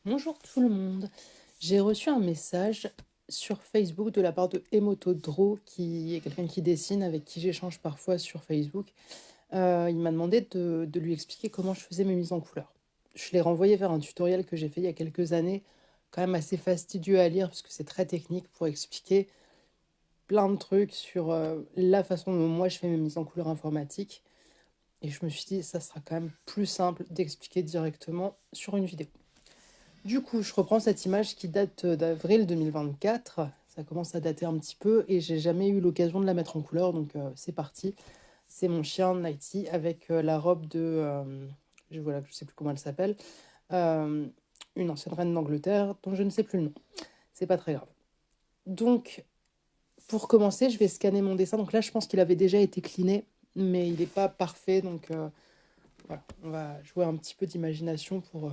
Bonjour tout le monde. J'ai reçu un message sur Facebook de la part de Emoto Draw, qui est quelqu'un qui dessine, avec qui j'échange parfois sur Facebook. Il m'a demandé de lui expliquer comment je faisais mes mises en couleur. Je l'ai renvoyé vers un tutoriel que j'ai fait il y a quelques années, quand même assez fastidieux à lire parce que c'est très technique pour expliquer plein de trucs sur la façon dont moi je fais mes mises en couleur informatiques. Et je me suis dit, ça sera quand même plus simple d'expliquer directement sur une vidéo. Du coup, je reprends cette image qui date d'avril 2024. Ça commence à dater un petit peu et j'ai jamais eu l'occasion de la mettre en couleur, donc c'est parti. C'est mon chien Nighty avec la robe de, voilà, je sais plus comment elle s'appelle, euh, une ancienne reine d'Angleterre dont je ne sais plus le nom. C'est pas très grave. Donc, pour commencer, je vais scanner mon dessin. Donc là, je pense qu'il avait déjà été cleané, mais il n'est pas parfait. Donc voilà, on va jouer un petit peu d'imagination pour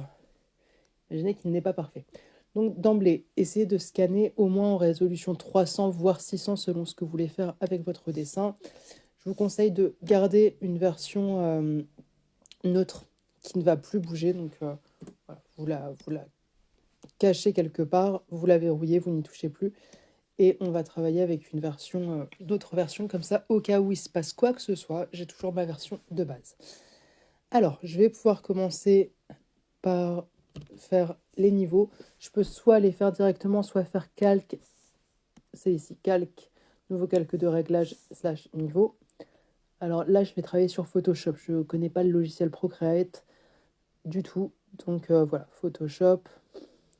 imaginer qu'il n'est pas parfait. Donc d'emblée, essayez de scanner au moins en résolution 300 voire 600 selon ce que vous voulez faire avec votre dessin. Je vous conseille de garder une version neutre qui ne va plus bouger. Donc voilà, vous la cachez quelque part, vous la verrouillez, vous n'y touchez plus. Et on va travailler avec une version, d'autres versions comme ça, au cas où il se passe quoi que ce soit, j'ai toujours ma version de base. Alors, je vais pouvoir commencer par faire les niveaux. Je peux soit les faire directement, soit faire calque. C'est ici, calque, nouveau calque de réglage slash niveau. Alors là, je vais travailler sur Photoshop. Je ne connais pas le logiciel Procreate du tout. Donc voilà, Photoshop,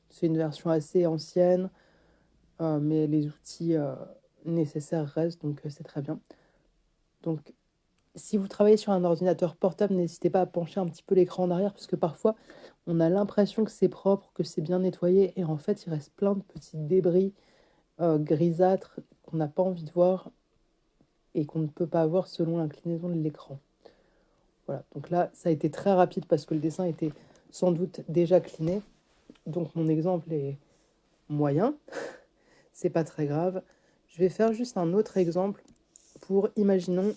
c'est une version assez ancienne, mais les outils nécessaires restent, donc c'est très bien. Donc si vous travaillez sur un ordinateur portable, n'hésitez pas à pencher un petit peu l'écran en arrière, parce que parfois, on a l'impression que c'est propre, que c'est bien nettoyé, et en fait, il reste plein de petits débris grisâtres qu'on n'a pas envie de voir et qu'on ne peut pas voir selon l'inclinaison de l'écran. Voilà, donc là, ça a été très rapide parce que le dessin était sans doute déjà cliné. Donc mon exemple est moyen, c'est pas très grave. Je vais faire juste un autre exemple pour, imaginons,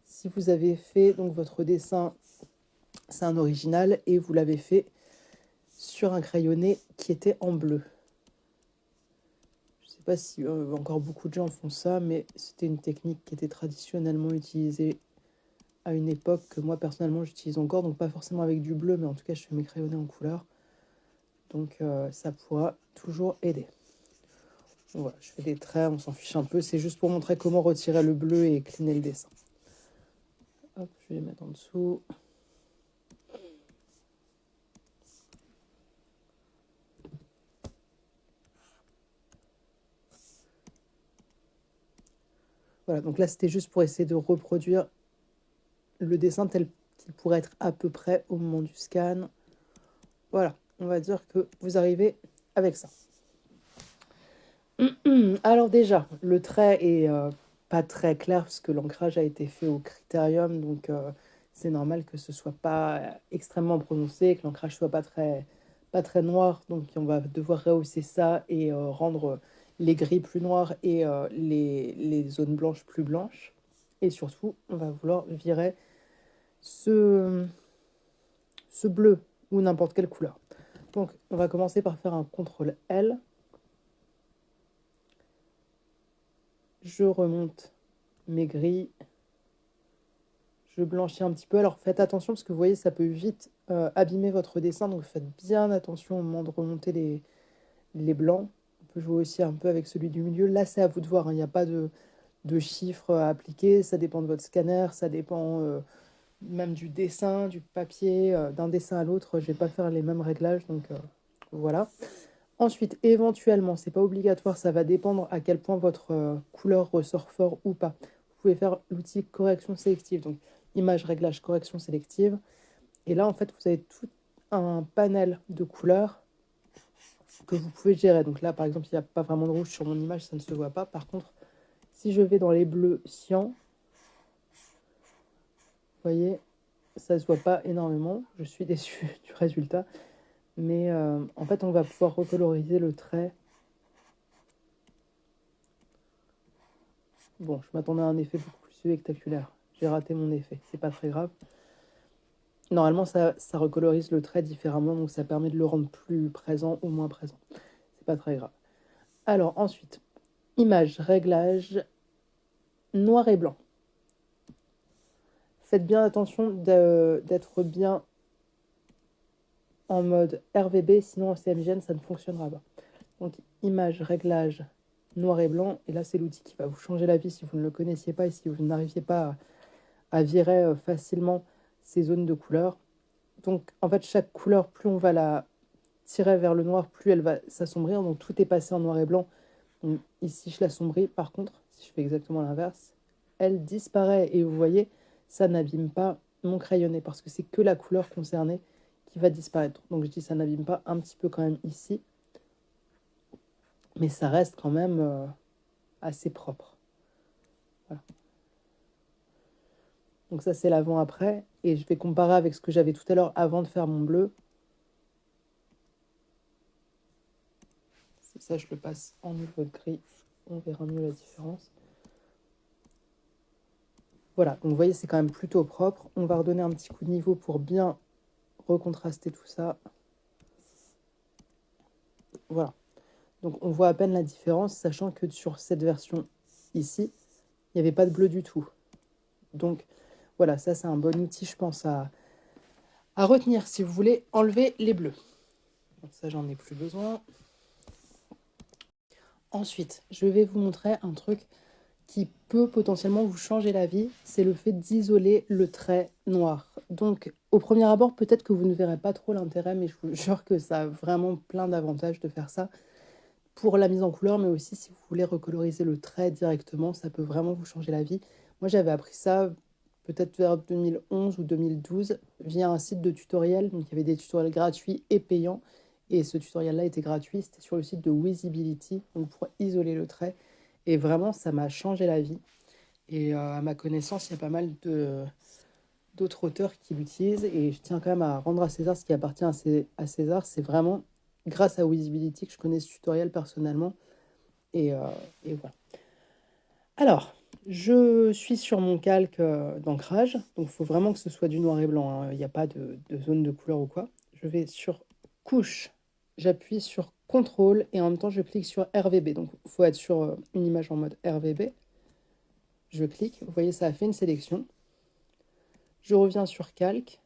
si vous avez fait donc votre dessin, c'est un original et vous l'avez fait sur un crayonné qui était en bleu. Je ne sais pas si encore beaucoup de gens font ça, mais c'était une technique qui était traditionnellement utilisée à une époque que moi personnellement j'utilise encore, donc pas forcément avec du bleu, mais en tout cas je fais mes crayonnés en couleur. Donc ça pourra toujours aider. Donc, voilà, je fais des traits, on s'en fiche un peu, c'est juste pour montrer comment retirer le bleu et cleaner le dessin. Hop, je vais les mettre en dessous. Voilà, donc là c'était juste pour essayer de reproduire le dessin tel qu'il pourrait être à peu près au moment du scan. Voilà, on va dire que vous arrivez avec ça. Alors déjà, le trait est pas très clair parce que l'ancrage a été fait au critérium, donc c'est normal que ce soit pas extrêmement prononcé, que l'ancrage soit pas très noir, donc on va devoir rehausser ça et rendre les gris plus noirs et les zones blanches plus blanches. Et surtout, on va vouloir virer ce bleu ou n'importe quelle couleur. Donc on va commencer par faire un CTRL L. Je remonte mes grilles, je blanchis un petit peu. Alors faites attention parce que vous voyez, ça peut vite abîmer votre dessin, donc faites bien attention au moment de remonter les blancs. On peut jouer aussi un peu avec celui du milieu. Là, c'est à vous de voir, hein. Il n'y a pas de chiffres à appliquer, ça dépend de votre scanner, ça dépend même du dessin, du papier, d'un dessin à l'autre. Je ne vais pas faire les mêmes réglages, donc voilà. Ensuite, éventuellement, c'est pas obligatoire, ça va dépendre à quel point votre couleur ressort fort ou pas. Vous pouvez faire l'outil correction sélective, donc image, réglage, correction sélective. Et là, en fait, vous avez tout un panel de couleurs que vous pouvez gérer. Donc là, par exemple, il n'y a pas vraiment de rouge sur mon image, ça ne se voit pas. Par contre, si je vais dans les bleus cyan, vous voyez, ça ne se voit pas énormément. Je suis déçue du résultat. Mais en fait, on va pouvoir recoloriser le trait. Bon, je m'attendais à un effet beaucoup plus spectaculaire. J'ai raté mon effet, c'est pas très grave. Normalement, ça recolorise le trait différemment, donc ça permet de le rendre plus présent ou moins présent. C'est pas très grave. Alors ensuite, image, réglage, noir et blanc. Faites bien attention d'être bien en mode RVB, sinon en CMYN, ça ne fonctionnera pas. Donc image, réglage, noir et blanc, et là c'est l'outil qui va vous changer la vie si vous ne le connaissiez pas et si vous n'arriviez pas à virer facilement ces zones de couleur. Donc en fait chaque couleur, plus on va la tirer vers le noir, plus elle va s'assombrir, donc tout est passé en noir et blanc. Donc, ici je l'assombris, par contre si je fais exactement l'inverse, elle disparaît, et vous voyez, ça n'abîme pas mon crayonné parce que c'est que la couleur concernée qui va disparaître. Donc je dis ça n'abîme pas un petit peu quand même ici, mais ça reste quand même assez propre. Voilà. Donc ça c'est l'avant-après, et je vais comparer avec ce que j'avais tout à l'heure avant de faire mon bleu. Ça je le passe en niveau gris, on verra mieux la différence. Voilà, donc vous voyez c'est quand même plutôt propre. On va redonner un petit coup de niveau pour bien recontraster tout ça. Voilà, donc on voit à peine la différence, sachant que sur cette version ici, il n'y avait pas de bleu du tout. Donc voilà, ça c'est un bon outil, je pense, à retenir si vous voulez enlever les bleus. Donc ça, j'en ai plus besoin. Ensuite, je vais vous montrer un truc qui peut potentiellement vous changer la vie, c'est le fait d'isoler le trait noir. Donc, au premier abord, peut-être que vous ne verrez pas trop l'intérêt, mais je vous jure que ça a vraiment plein d'avantages de faire ça pour la mise en couleur, mais aussi si vous voulez recoloriser le trait directement, ça peut vraiment vous changer la vie. Moi, j'avais appris ça peut-être vers 2011 ou 2012 via un site de tutoriel. Donc, il y avait des tutoriels gratuits et payants. Et ce tutoriel-là était gratuit. C'était sur le site de Wezibility, donc pour isoler le trait. Et vraiment, ça m'a changé la vie. Et à ma connaissance, il y a pas mal d'autres auteurs qui l'utilisent. Et je tiens quand même à rendre à César ce qui appartient à César. C'est vraiment grâce à Wezibility que je connais ce tutoriel personnellement. Et voilà. Alors, je suis sur mon calque d'ancrage. Donc, il faut vraiment que ce soit du noir et blanc, hein. Il n'y a pas de zone de couleur ou quoi. Je vais sur couche. J'appuie sur contrôle et en même temps, je clique sur RVB. Donc, il faut être sur une image en mode RVB. Je clique. Vous voyez, ça a fait une sélection. Je reviens sur calque.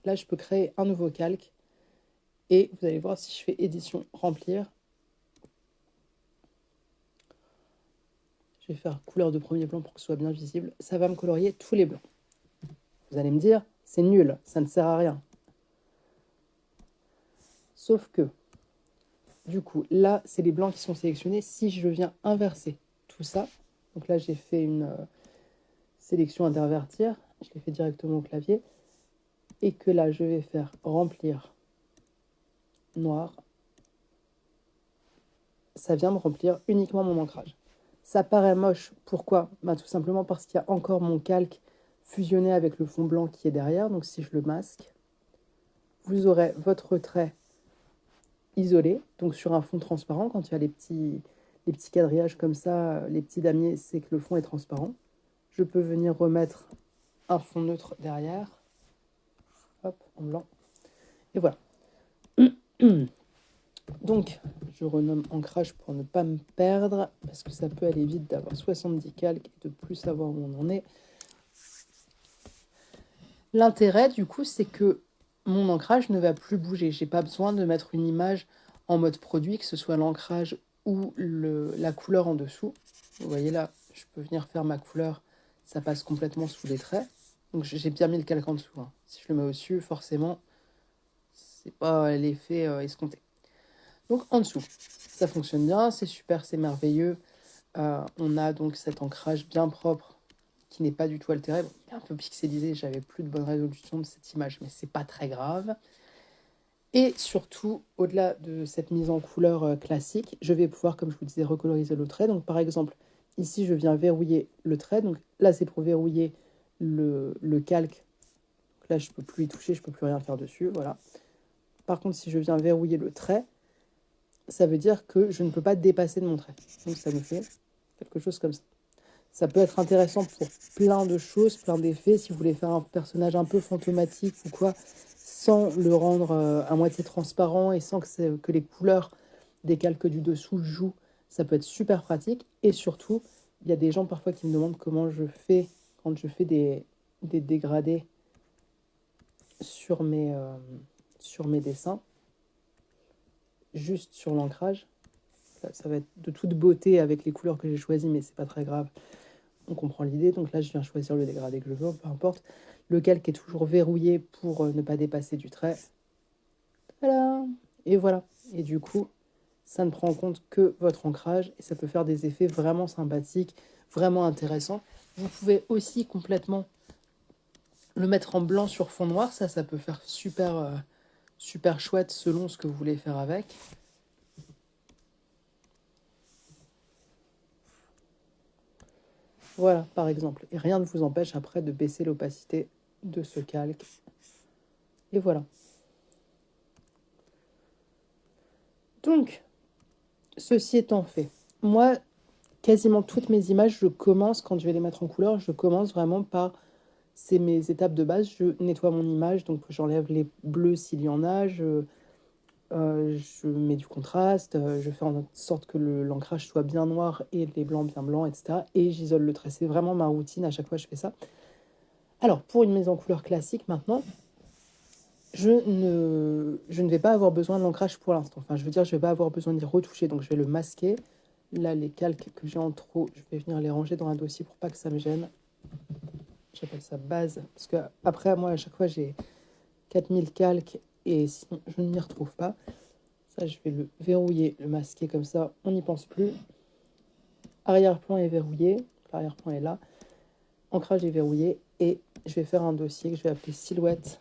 Là, je peux créer un nouveau calque. Et vous allez voir, si je fais édition, remplir, je vais faire couleur de premier plan pour que ce soit bien visible. Ça va me colorier tous les blancs. Vous allez me dire, c'est nul, ça ne sert à rien. Sauf que, du coup, là, c'est les blancs qui sont sélectionnés. Si je viens inverser tout ça, donc là, j'ai fait une sélection intervertir. Je l'ai fait directement au clavier. Et que là, je vais faire remplir noir. Ça vient me remplir uniquement mon ancrage. Ça paraît moche. Pourquoi? Tout simplement parce qu'il y a encore mon calque fusionné avec le fond blanc qui est derrière. Donc si je le masque, vous aurez votre trait isolé, donc sur un fond transparent. Quand il y a les petits quadrillages comme ça, les petits damiers, c'est que le fond est transparent. Je peux venir remettre un fond neutre derrière. Hop, en blanc. Et voilà. Donc, je renomme ancrage pour ne pas me perdre, parce que ça peut aller vite d'avoir 70 calques et de plus savoir où on en est. L'intérêt, du coup, c'est que mon ancrage ne va plus bouger. J'ai pas besoin de mettre une image en mode produit, que ce soit l'ancrage ou la couleur en dessous. Vous voyez là, je peux venir faire ma couleur, ça passe complètement sous les traits. Donc j'ai bien mis le calque en dessous, hein. Si je le mets au-dessus, forcément, c'est pas l'effet escompté. Donc en dessous, ça fonctionne bien, c'est super, c'est merveilleux. On a donc cet ancrage bien propre qui n'est pas du tout altéré. Bon, il est un peu pixelisé, j'avais plus de bonne résolution de cette image, mais c'est pas très grave. Et surtout, au-delà de cette mise en couleur classique, je vais pouvoir, comme je vous disais, recoloriser le trait. Donc par exemple, ici je viens verrouiller le trait. Donc là c'est pour verrouiller le calque. Donc là je ne peux plus y toucher, je ne peux plus rien faire dessus. Voilà. Par contre, si je viens verrouiller le trait, ça veut dire que je ne peux pas dépasser de mon trait. Donc ça me fait quelque chose comme ça. Ça peut être intéressant pour plein de choses, plein d'effets. Si vous voulez faire un personnage un peu fantomatique ou quoi, sans le rendre à moitié transparent et sans que les couleurs des calques du dessous jouent, ça peut être super pratique. Et surtout, il y a des gens parfois qui me demandent comment je fais quand je fais des dégradés sur sur mes dessins, juste sur l'ancrage. Ça va être de toute beauté avec les couleurs que j'ai choisies, mais c'est pas très grave. On comprend l'idée. Donc là, je viens choisir le dégradé que je veux, peu importe. Le calque est toujours verrouillé pour ne pas dépasser du trait. Voilà. Et voilà. Et du coup, ça ne prend en compte que votre ancrage et ça peut faire des effets vraiment sympathiques, vraiment intéressants. Vous pouvez aussi complètement le mettre en blanc sur fond noir. Ça peut faire super chouette selon ce que vous voulez faire avec. Voilà, par exemple. Et rien ne vous empêche après de baisser l'opacité de ce calque. Et voilà. Donc, ceci étant fait, moi, quasiment toutes mes images, je commence, quand je vais les mettre en couleur, je commence vraiment par, c'est mes étapes de base, je nettoie mon image, donc j'enlève les bleus s'il y en a, je mets du contraste, je fais en sorte que l'ancrage soit bien noir et les blancs bien blancs, etc. Et j'isole le trait, c'est vraiment ma routine, à chaque fois je fais ça. Alors, pour une mise en couleur classique maintenant, je ne vais pas avoir besoin de l'ancrage pour l'instant. Enfin, je veux dire, je ne vais pas avoir besoin d'y retoucher, donc je vais le masquer. Là, les calques que j'ai en trop, je vais venir les ranger dans un dossier pour pas que ça me gêne. J'appelle ça base, parce que après, moi, à chaque fois, j'ai 4000 calques et sinon, je ne m'y retrouve pas. Ça, je vais le verrouiller, le masquer comme ça, on n'y pense plus. Arrière-plan est verrouillé, l'arrière-plan est là. Ancrage est verrouillé et je vais faire un dossier que je vais appeler silhouette,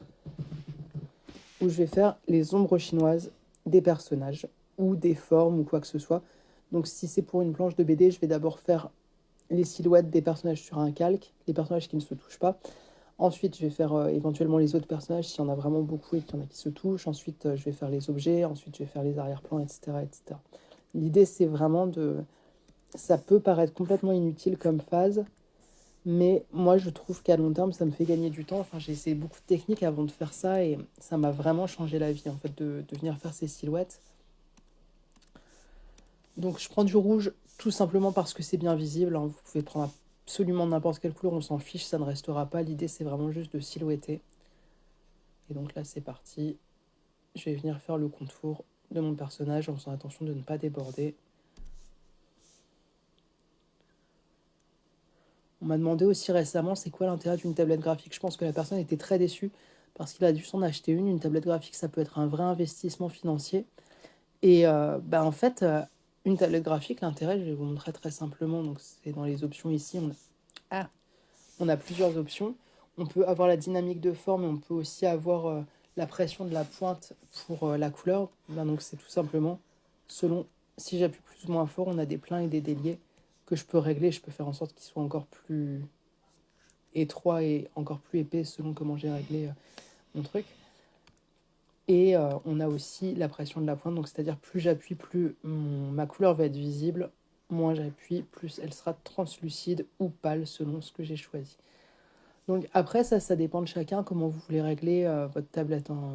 où je vais faire les ombres chinoises des personnages ou des formes ou quoi que ce soit. Donc si c'est pour une planche de BD, je vais d'abord faire les silhouettes des personnages sur un calque, les personnages qui ne se touchent pas. Ensuite, je vais faire éventuellement les autres personnages s'il y en a vraiment beaucoup et qu'il y en a qui se touchent. Ensuite, je vais faire les objets. Ensuite, je vais faire les arrière-plans, etc., etc. L'idée, c'est vraiment de... Ça peut paraître complètement inutile comme phase, mais moi, je trouve qu'à long terme, ça me fait gagner du temps. Enfin, j'ai essayé beaucoup de techniques avant de faire ça et ça m'a vraiment changé la vie, en fait, de venir faire ces silhouettes. Donc, je prends du rouge tout simplement parce que c'est bien visible, hein. Vous pouvez prendre absolument n'importe quelle couleur, on s'en fiche, ça ne restera pas. L'idée, c'est vraiment juste de silhouetter. Et donc là, c'est parti. Je vais venir faire le contour de mon personnage en faisant attention de ne pas déborder. On m'a demandé aussi récemment c'est quoi l'intérêt d'une tablette graphique. Je pense que la personne était très déçue parce qu'il a dû s'en acheter une. Une tablette graphique, ça peut être un vrai investissement financier. Et en fait, une tablette graphique, l'intérêt, je vais vous montrer très simplement. Donc, c'est dans les options ici. On a plusieurs options. On peut avoir la dynamique de forme et on peut aussi avoir la pression de la pointe pour la couleur. Donc, c'est tout simplement selon si j'appuie plus ou moins fort, on a des pleins et des déliés que je peux régler. Je peux faire en sorte qu'ils soient encore plus étroits et encore plus épais selon comment j'ai réglé mon truc. Et on a aussi la pression de la pointe, donc c'est-à-dire plus j'appuie, plus ma couleur va être visible, moins j'appuie, plus elle sera translucide ou pâle selon ce que j'ai choisi. Donc après, ça dépend de chacun, comment vous voulez régler votre tablette, hein.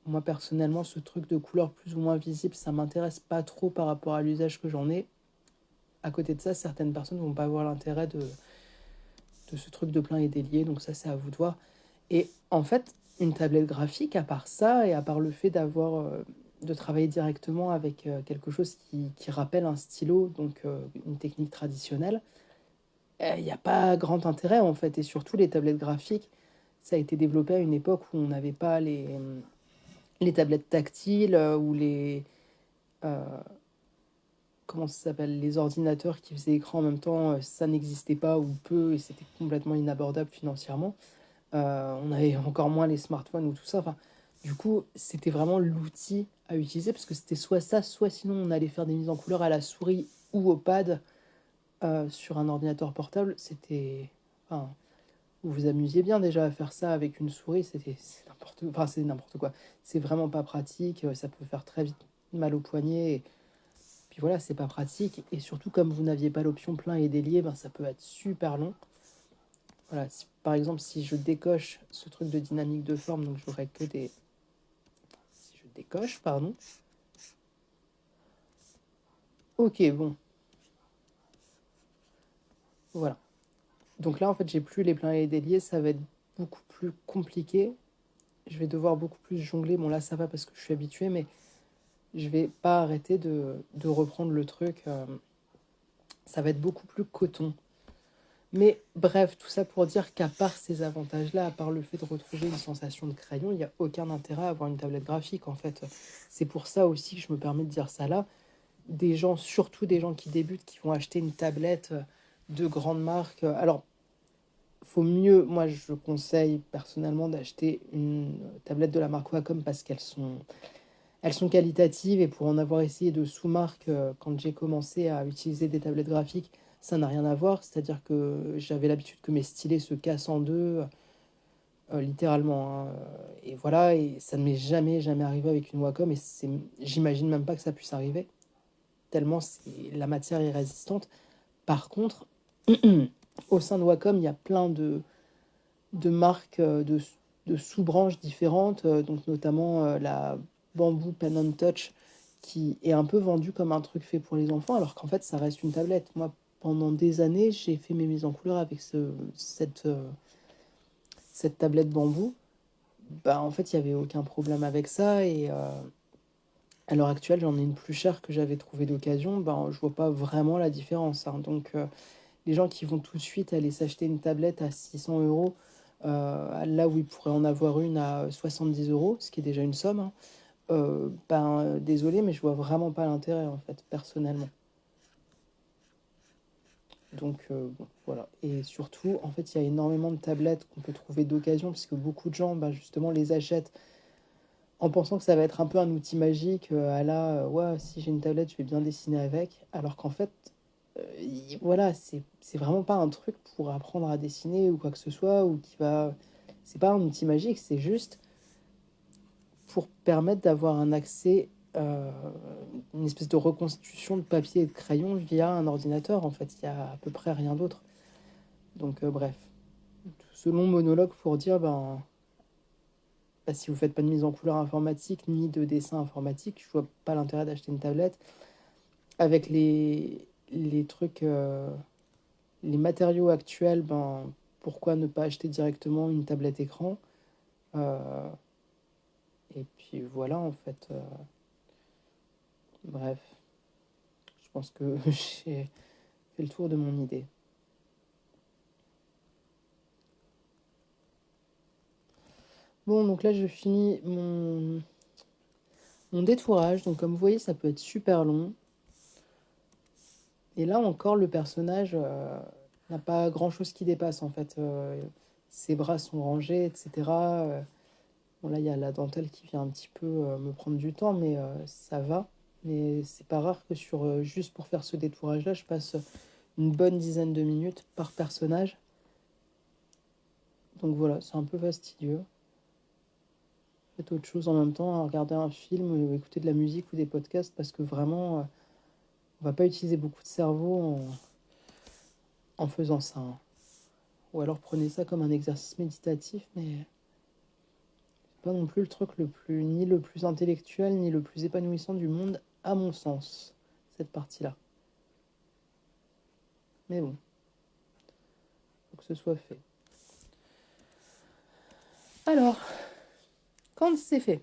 Moi personnellement, ce truc de couleur plus ou moins visible, ça m'intéresse pas trop par rapport à l'usage que j'en ai. À côté de ça, certaines personnes vont pas avoir l'intérêt de ce truc de plein et délié, donc ça c'est à vous de voir. Et en fait, une tablette graphique, à part ça, et à part le fait de travailler directement avec quelque chose qui rappelle un stylo, donc une technique traditionnelle, il n'y a pas grand intérêt en fait. Et surtout, les tablettes graphiques, ça a été développé à une époque où on n'avait pas les tablettes tactiles ou euh, comment ça s'appelle, les ordinateurs qui faisaient écran en même temps, ça n'existait pas ou peu et c'était complètement inabordable financièrement. On avait encore moins les smartphones ou tout ça. Enfin, du coup, c'était vraiment l'outil à utiliser parce que c'était soit ça, soit sinon on allait faire des mises en couleur à la souris ou au pad sur un ordinateur portable. C'était... Enfin, vous vous amusiez bien déjà à faire ça avec une souris, c'est n'importe quoi. C'est vraiment pas pratique, ça peut faire très vite mal au poignet. Et Puis voilà, c'est pas pratique. Et surtout, comme vous n'aviez pas l'option plein et délié, ben, ça peut être super long. Voilà, par exemple, si je décoche ce truc de dynamique de forme, donc j'aurai que des... Si je décoche, pardon. Ok, bon. Voilà. Donc là, en fait, j'ai plus les pleins et les déliés. Ça va être beaucoup plus compliqué. Je vais devoir beaucoup plus jongler. Bon, là, ça va parce que je suis habituée, mais je vais pas arrêter de reprendre le truc. Ça va être beaucoup plus coton. Mais bref, tout ça pour dire qu'à part ces avantages-là, à part le fait de retrouver une sensation de crayon, il n'y a aucun intérêt à avoir une tablette graphique, en fait. C'est pour ça aussi que je me permets de dire ça là. Des gens, surtout des gens qui débutent, qui vont acheter une tablette de grande marque. Alors, faut mieux, moi je conseille personnellement d'acheter une tablette de la marque Wacom parce elles sont qualitatives, et pour en avoir essayé de sous-marque quand j'ai commencé à utiliser des tablettes graphiques, ça n'a rien à voir. C'est-à-dire que j'avais l'habitude que mes stylets se cassent en deux, littéralement, hein. Et voilà, et ça ne m'est jamais arrivé avec une Wacom, et j'imagine même pas que ça puisse arriver, tellement la matière est résistante. Par contre, au sein de Wacom, il y a plein de marques de sous-branches différentes, donc notamment la Bamboo Pen and Touch, qui est un peu vendue comme un truc fait pour les enfants, alors qu'en fait ça reste une tablette. Moi, pendant des années, j'ai fait mes mises en couleur avec cette tablette bambou. Bah, en fait, il n'y avait aucun problème avec ça, et à l'heure actuelle, j'en ai une plus chère que j'avais trouvée d'occasion. Ben, je vois pas vraiment la différence, hein. Donc, les gens qui vont tout de suite aller s'acheter une tablette à 600 €, là où ils pourraient en avoir une à 70 €, ce qui est déjà une somme, hein, désolé, mais je vois vraiment pas l'intérêt, en fait, personnellement. Donc, bon, voilà. Et surtout, en fait, il y a énormément de tablettes qu'on peut trouver d'occasion, parce que beaucoup de gens, justement, les achètent en pensant que ça va être un peu un outil magique, ouais, si j'ai une tablette, je vais bien dessiner avec. Alors qu'en fait, voilà, c'est vraiment pas un truc pour apprendre à dessiner ou quoi que ce soit, ou qui va. C'est pas un outil magique, c'est juste pour permettre d'avoir un accès, une espèce de reconstitution de papier et de crayon via un ordinateur. En fait, il y a à peu près rien d'autre. Donc, bref. Ce long monologue pour dire, si vous faites pas de mise en couleur informatique ni de dessin informatique, je vois pas l'intérêt d'acheter une tablette. Avec les trucs, les matériaux actuels, pourquoi ne pas acheter directement une tablette écran? Euh, et puis voilà, en fait. Bref, je pense que j'ai fait le tour de mon idée. Bon, donc là, je finis mon détourage. Donc, comme vous voyez, ça peut être super long. Et là encore, le personnage n'a pas grand-chose qui dépasse, en fait. Ses bras sont rangés, etc. Bon, là, il y a la dentelle qui vient un petit peu me prendre du temps, mais ça va. Mais c'est pas rare que juste pour faire ce détourage-là, je passe une bonne dizaine de minutes par personnage. Donc voilà, c'est un peu fastidieux. Faites autre chose en même temps, regarder un film ou écouter de la musique ou des podcasts, parce que vraiment, on va pas utiliser beaucoup de cerveau en faisant ça, hein. Ou alors prenez ça comme un exercice méditatif, mais c'est pas non plus le truc ni le plus intellectuel, ni le plus épanouissant du monde, à mon sens, cette partie-là. Mais bon, faut que ce soit fait. Alors, quand c'est fait,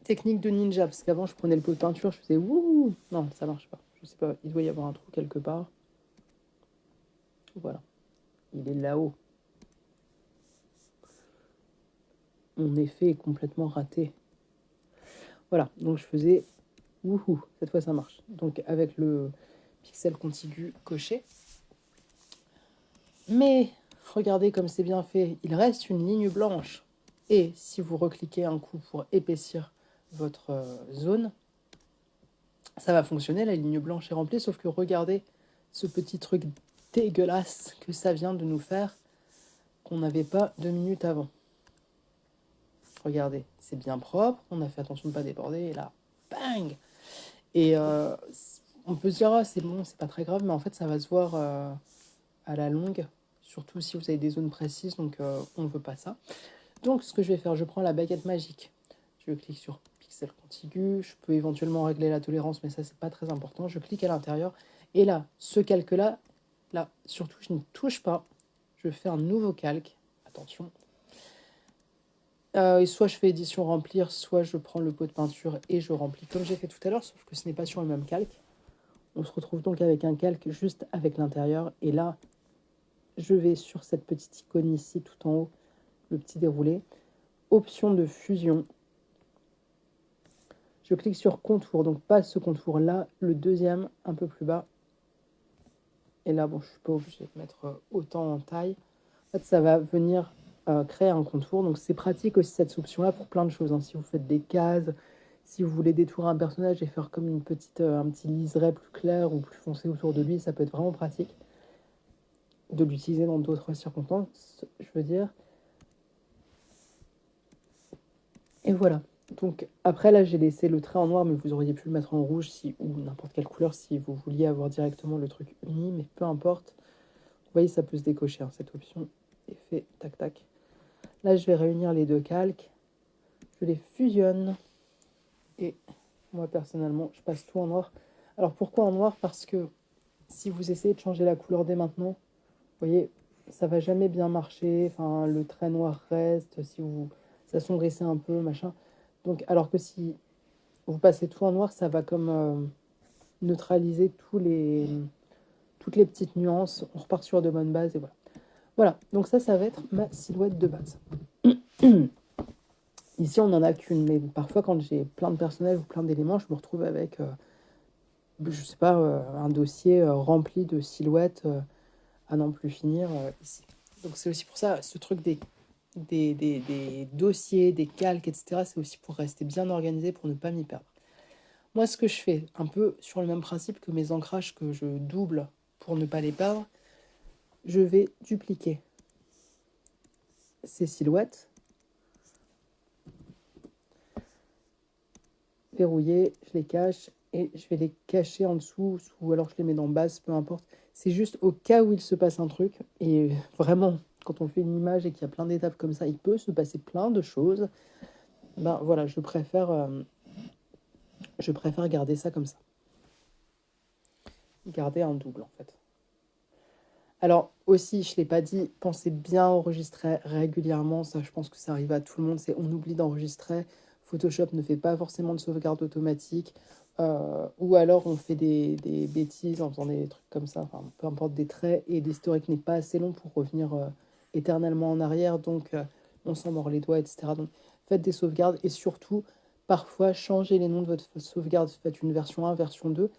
technique de ninja, parce qu'avant je prenais le pot de peinture, je faisais wouh. Non, ça marche pas. Je sais pas, il doit y avoir un trou quelque part. Voilà, il est là-haut. Mon effet est complètement raté. Voilà, donc je faisais wouhou, cette fois ça marche. Donc avec le pixel contigu coché. Mais regardez comme c'est bien fait, il reste une ligne blanche. Et si vous recliquez un coup pour épaissir votre zone, ça va fonctionner, la ligne blanche est remplie, sauf que regardez ce petit truc dégueulasse que ça vient de nous faire, qu'on n'avait pas 2 minutes avant. Regardez, c'est bien propre, on a fait attention de ne pas déborder, et là, bang! Et on peut se dire, ah, c'est bon, c'est pas très grave, mais en fait, ça va se voir à la longue, surtout si vous avez des zones précises, donc on ne veut pas ça. Donc, ce que je vais faire, je prends la baguette magique. Je clique sur pixel contigu. Je peux éventuellement régler la tolérance, mais ça, c'est pas très important. Je clique à l'intérieur. Et là, ce calque-là, là, surtout, je n'y touche pas. Je fais un nouveau calque. Attention. Et soit je fais édition remplir, soit je prends le pot de peinture et je remplis comme j'ai fait tout à l'heure, sauf que ce n'est pas sur le même calque. On se retrouve donc avec un calque juste avec l'intérieur. Et là, je vais sur cette petite icône ici, tout en haut, le petit déroulé. Option de fusion. Je clique sur contour, donc pas ce contour-là, le deuxième, un peu plus bas. Et là, bon, je ne suis pas obligée de mettre autant en taille. En fait, ça va venir créer un contour. Donc, c'est pratique aussi cette option-là pour plein de choses, hein. Si vous faites des cases, si vous voulez détourer un personnage et faire comme un petit liseré plus clair ou plus foncé autour de lui, ça peut être vraiment pratique de l'utiliser dans d'autres circonstances, je veux dire. Et voilà. Donc après là j'ai laissé le trait en noir, mais vous auriez pu le mettre en rouge ou n'importe quelle couleur si vous vouliez avoir directement le truc uni, mais peu importe. Vous voyez, ça peut se décocher, hein, cette option. Effet, tac tac. Là je vais réunir les deux calques, je les fusionne et moi personnellement je passe tout en noir. Alors pourquoi en noir? Parce que si vous essayez de changer la couleur dès maintenant, vous voyez, ça va jamais bien marcher. Enfin, le trait noir reste, si vous assombrissez un peu, machin. Donc, alors que si vous passez tout en noir, ça va comme neutraliser toutes les petites nuances. On repart sur de bonnes bases et voilà. Voilà, donc ça va être ma silhouette de base. Ici, on n'en a qu'une, mais parfois, quand j'ai plein de personnages ou plein d'éléments, je me retrouve avec, je sais pas, un dossier rempli de silhouettes à n'en plus finir ici. Donc, c'est aussi pour ça, ce truc des dossiers, des calques, etc., c'est aussi pour rester bien organisé, pour ne pas m'y perdre. Moi, ce que je fais, un peu sur le même principe que mes ancrages que je double pour ne pas les perdre, je vais dupliquer ces silhouettes, verrouiller, je les cache et je vais les cacher en dessous ou alors je les mets dans base, peu importe. C'est juste au cas où il se passe un truc et vraiment, quand on fait une image et qu'il y a plein d'étapes comme ça, il peut se passer plein de choses. Ben voilà, je préfère garder ça comme ça. Garder un double en fait. Alors aussi, je ne l'ai pas dit, pensez bien enregistrer régulièrement. Ça, je pense que ça arrive à tout le monde. On oublie d'enregistrer. Photoshop ne fait pas forcément de sauvegarde automatique. Ou alors on fait des bêtises en faisant des trucs comme ça. Enfin, peu importe, des traits. Et l'historique n'est pas assez long pour revenir éternellement en arrière. Donc on s'en mord les doigts, etc. Donc faites des sauvegardes. Et surtout, parfois, changez les noms de votre sauvegarde. Faites une version 1, version 2.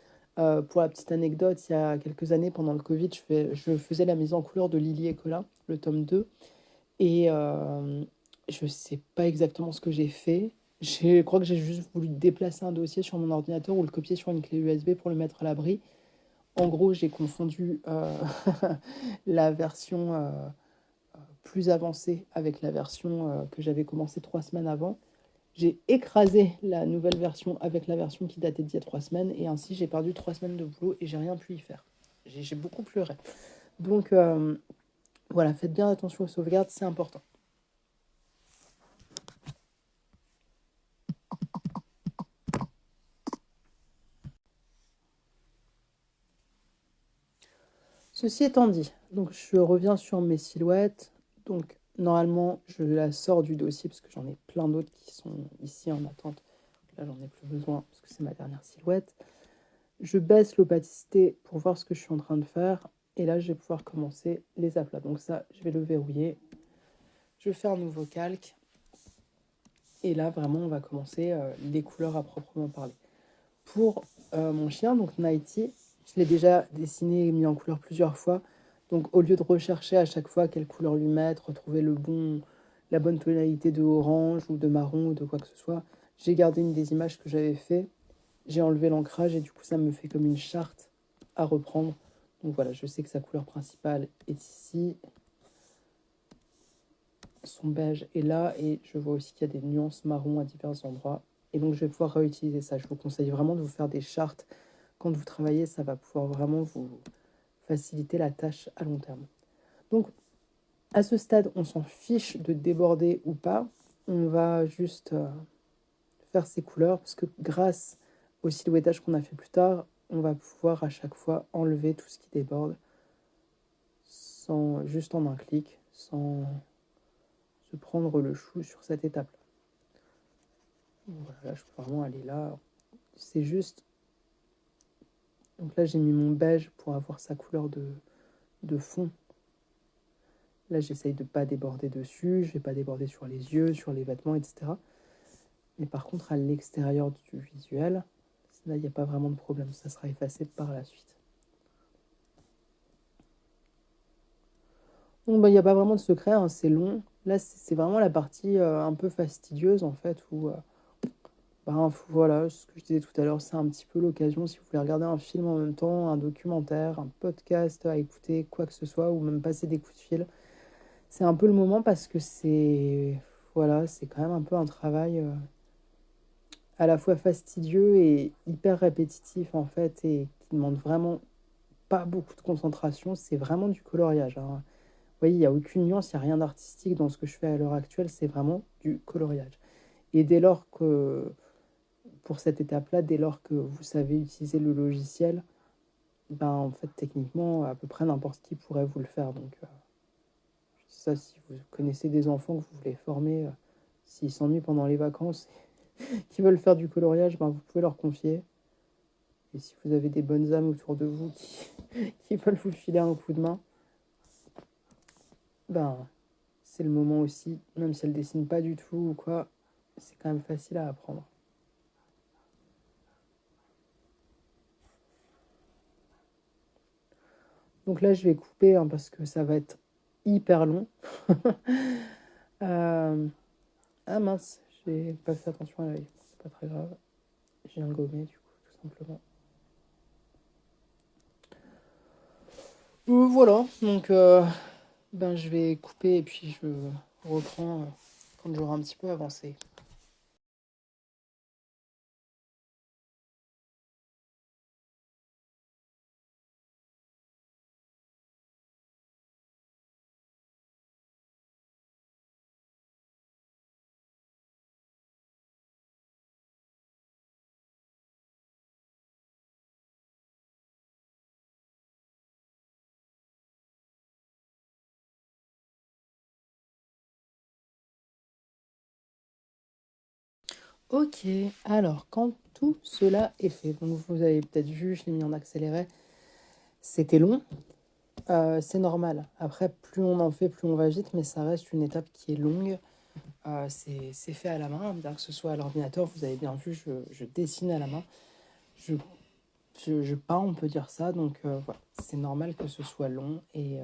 Pour la petite anecdote, il y a quelques années, pendant le Covid, je faisais la mise en couleur de Lily et Colin, le tome 2. Et je ne sais pas exactement ce que j'ai fait. Je crois que j'ai juste voulu déplacer un dossier sur mon ordinateur ou le copier sur une clé USB pour le mettre à l'abri. En gros, j'ai confondu la version plus avancée avec la version que j'avais commencé 3 semaines avant. J'ai écrasé la nouvelle version avec la version qui datait d'il y a 3 semaines et ainsi j'ai perdu 3 semaines de boulot et j'ai rien pu y faire. J'ai beaucoup pleuré. Donc voilà, faites bien attention aux sauvegardes, c'est important. Ceci étant dit, donc je reviens sur mes silhouettes. Donc normalement, je la sors du dossier parce que j'en ai plein d'autres qui sont ici en attente. Là, j'en ai plus besoin parce que c'est ma dernière silhouette. Je baisse l'opacité pour voir ce que je suis en train de faire. Et là, je vais pouvoir commencer les aplats. Donc ça, je vais le verrouiller. Je fais un nouveau calque. Et là, vraiment, on va commencer les couleurs à proprement parler. Pour mon chien, donc Nighty, je l'ai déjà dessiné et mis en couleur plusieurs fois. Donc au lieu de rechercher à chaque fois quelle couleur lui mettre, retrouver la bonne tonalité de orange ou de marron ou de quoi que ce soit, j'ai gardé une des images que j'avais fait. J'ai enlevé l'ancrage et du coup, ça me fait comme une charte à reprendre. Donc voilà, je sais que sa couleur principale est ici. Son beige est là et je vois aussi qu'il y a des nuances marron à divers endroits. Et donc, je vais pouvoir réutiliser ça. Je vous conseille vraiment de vous faire des chartes quand vous travaillez. Ça va pouvoir vraiment vous faciliter la tâche à long terme. Donc, à ce stade, on s'en fiche de déborder ou pas. On va juste faire ces couleurs parce que grâce au silhouettage qu'on a fait plus tard, on va pouvoir à chaque fois enlever tout ce qui déborde juste en un clic, sans se prendre le chou sur cette étape-là. Voilà, là, je peux vraiment aller là. C'est juste... Donc là, j'ai mis mon beige pour avoir sa couleur de fond. Là, j'essaye de ne pas déborder dessus. Je ne vais pas déborder sur les yeux, sur les vêtements, etc. Mais par contre, à l'extérieur du visuel, là, il n'y a pas vraiment de problème. Ça sera effacé par la suite. Donc, il n'y a pas vraiment de secret, hein, c'est long. Là, c'est vraiment la partie un peu fastidieuse, en fait, où... voilà, ce que je disais tout à l'heure, c'est un petit peu l'occasion, si vous voulez regarder un film en même temps, un documentaire, un podcast à écouter, quoi que ce soit, ou même passer des coups de fil. C'est un peu le moment parce que voilà, c'est quand même un peu un travail à la fois fastidieux et hyper répétitif, en fait, et qui demande vraiment pas beaucoup de concentration. C'est vraiment du coloriage, hein. Vous voyez, il n'y a aucune nuance, il n'y a rien d'artistique dans ce que je fais à l'heure actuelle, c'est vraiment du coloriage. Et dès lors que, pour cette étape-là, dès lors que vous savez utiliser le logiciel, ben en fait, techniquement, à peu près n'importe qui pourrait vous le faire. Donc, ça, si vous connaissez des enfants que vous voulez former, s'ils s'ennuient pendant les vacances, qui veulent faire du coloriage, ben vous pouvez leur confier. Et si vous avez des bonnes âmes autour de vous qui veulent vous filer un coup de main, ben c'est le moment aussi, même si elles dessinent pas du tout ou quoi, c'est quand même facile à apprendre. Donc là, je vais couper hein, parce que ça va être hyper long. Ah mince, j'ai pas fait attention à l'œil. C'est pas très grave. J'ai un gommé du coup, tout simplement. Voilà, donc ben, je vais couper et puis je reprends quand j'aurai un petit peu avancé. Ok, alors quand tout cela est fait, donc vous avez peut-être vu, je l'ai mis en accéléré, c'était long, c'est normal. Après, plus on en fait, plus on va vite, mais ça reste une étape qui est longue. C'est fait à la main, bien que ce soit à l'ordinateur, vous avez bien vu, je dessine à la main, je, je peins, on peut dire ça, donc voilà, c'est normal que ce soit long et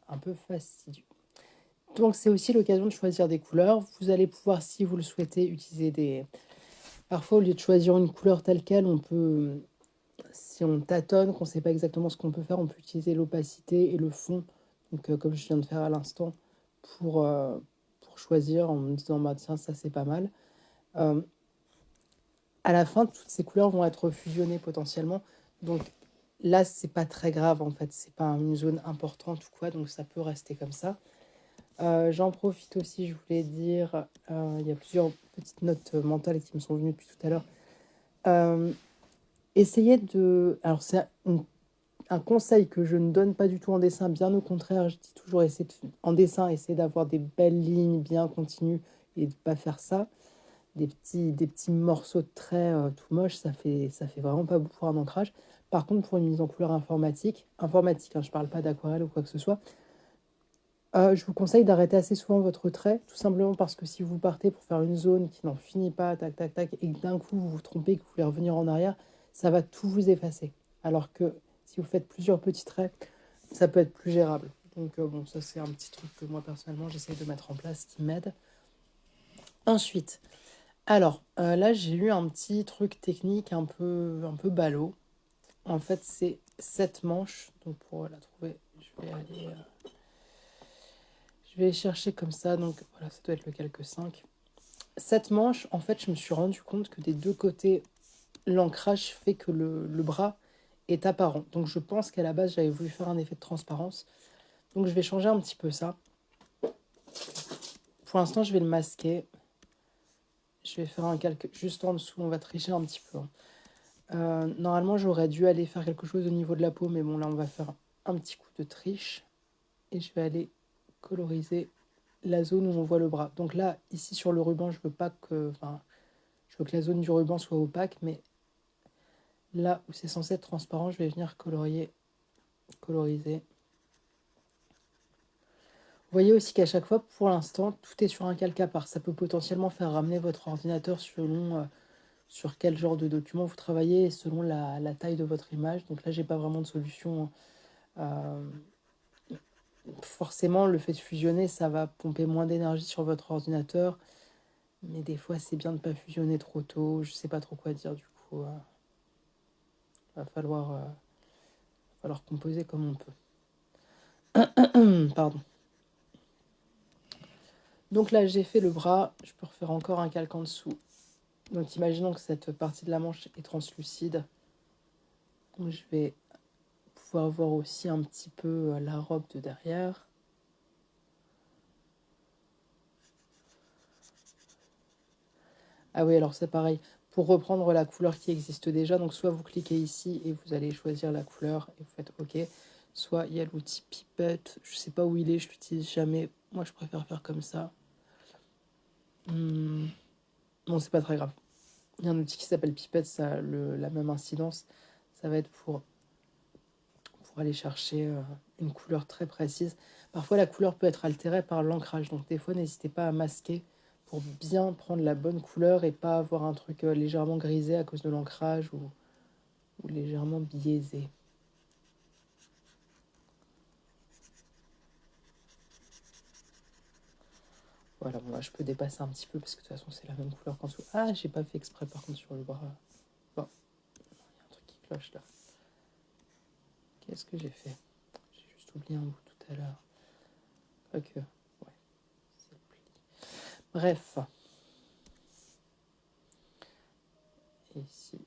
un peu fastidieux. Donc c'est aussi l'occasion de choisir des couleurs. Vous allez pouvoir, si vous le souhaitez, utiliser des... Parfois, au lieu de choisir une couleur telle quelle, on peut, si on tâtonne, qu'on ne sait pas exactement ce qu'on peut faire, on peut utiliser l'opacité et le fond, donc comme je viens de faire à l'instant, pour choisir en me disant, bah, tiens, ça c'est pas mal. Euh, à la fin, toutes ces couleurs vont être fusionnées potentiellement. Donc là, c'est pas très grave en fait, c'est pas une zone importante ou quoi, donc ça peut rester comme ça. J'en profite aussi, je voulais dire, il y a plusieurs petites notes mentales qui me sont venues depuis tout à l'heure. Essayez de... Alors c'est un conseil que je ne donne pas du tout en dessin, bien au contraire, je dis toujours en dessin, essayez d'avoir des belles lignes bien continues et de ne pas faire ça. Des petits morceaux de traits tout moches, ça fait vraiment pas beaucoup pour un ancrage. Par contre, pour une mise en couleur informatique hein, je parle pas d'aquarelle ou quoi que ce soit, je vous conseille d'arrêter assez souvent votre trait, tout simplement parce que si vous partez pour faire une zone qui n'en finit pas, tac, tac, tac, et que d'un coup vous vous trompez, que vous voulez revenir en arrière, ça va tout vous effacer. Alors que si vous faites plusieurs petits traits, ça peut être plus gérable. Donc bon, ça c'est un petit truc que moi personnellement j'essaie de mettre en place qui m'aide. Ensuite, alors là j'ai eu un petit truc technique un peu ballot. En fait c'est cette manche, donc pour la trouver, je vais chercher comme ça, donc voilà, ça doit être le calque 5. cette manche, en fait, je me suis rendu compte que des deux côtés, l'ancrage fait que le bras est apparent. Donc je pense qu'à la base, j'avais voulu faire un effet de transparence. Donc je vais changer un petit peu ça. Pour l'instant, je vais le masquer. Je vais faire un calque juste en dessous. On va tricher un petit peu. Normalement, j'aurais dû aller faire quelque chose au niveau de la peau. Mais bon, là, on va faire un petit coup de triche. Et je vais aller coloriser la zone où on voit le bras. Donc là, ici sur le ruban, je veux pas que... Enfin, je veux que la zone du ruban soit opaque. Mais là où c'est censé être transparent, je vais venir coloriser. Vous voyez aussi qu'à chaque fois, pour l'instant, tout est sur un calque à part. Ça peut potentiellement faire ramener votre ordinateur selon sur quel genre de document vous travaillez et selon la taille de votre image. Donc là, j'ai pas vraiment de solution. Forcément, le fait de fusionner, ça va pomper moins d'énergie sur votre ordinateur. Mais des fois, c'est bien de ne pas fusionner trop tôt. Je sais pas trop quoi dire du coup. Va falloir composer comme on peut. Pardon. Donc là, j'ai fait le bras. Je peux refaire encore un calque en dessous. Donc imaginons que cette partie de la manche est translucide. Donc, je vais pouvoir voir aussi un petit peu la robe de derrière. Ah oui, alors c'est pareil. Pour reprendre la couleur qui existe déjà, donc soit vous cliquez ici et vous allez choisir la couleur et vous faites OK. Soit il y a l'outil Pipette. Je sais pas où il est, je l'utilise jamais. Moi, je préfère faire comme ça. Bon, c'est pas très grave. Il y a un outil qui s'appelle Pipette, ça a la même incidence. Ça va être pour aller chercher une couleur très précise. Parfois, la couleur peut être altérée par l'ancrage. Donc, des fois, n'hésitez pas à masquer pour bien prendre la bonne couleur et pas avoir un truc légèrement grisé à cause de l'ancrage ou légèrement biaisé. Voilà, bon, là, je peux dépasser un petit peu parce que de toute façon, c'est la même couleur qu'en dessous. Ah, j'ai pas fait exprès par contre sur le bras. Bon, il y a un truc qui cloche là. Qu'est-ce que j'ai fait? J'ai juste oublié un bout tout à l'heure. Ok, ouais, c'est le pli. Bref. Et ici,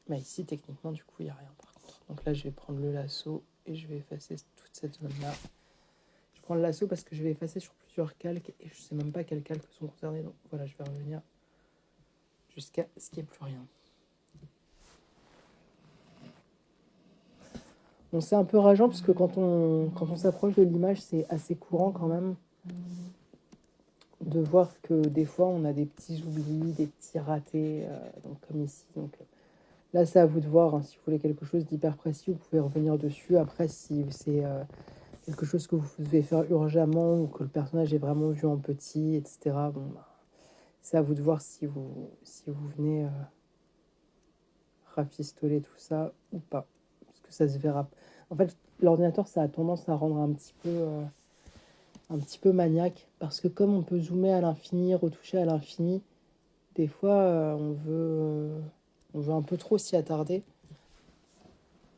bah ici, techniquement, du coup, il n'y a rien par contre. Donc là, je vais prendre le lasso et je vais effacer toute cette zone-là. Je prends le lasso parce que je vais effacer sur plusieurs calques et je ne sais même pas quels calques sont concernés. Donc voilà, je vais revenir jusqu'à ce qu'il n'y ait plus rien. Bon, c'est un peu rageant parce que quand on s'approche de l'image, c'est assez courant quand même de voir que des fois, on a des petits oublis, des petits ratés, donc comme ici. Donc là, c'est à vous de voir. Hein. Si vous voulez quelque chose d'hyper précis, vous pouvez revenir dessus. Après, si c'est quelque chose que vous devez faire urgemment ou que le personnage est vraiment vu en petit, etc., bon, bah, c'est à vous de voir si vous venez rafistoler tout ça ou pas. Parce que ça se verra. En fait, l'ordinateur, ça a tendance à rendre un petit peu maniaque. Parce que comme on peut zoomer à l'infini, retoucher à l'infini, des fois, on veut un peu trop s'y attarder.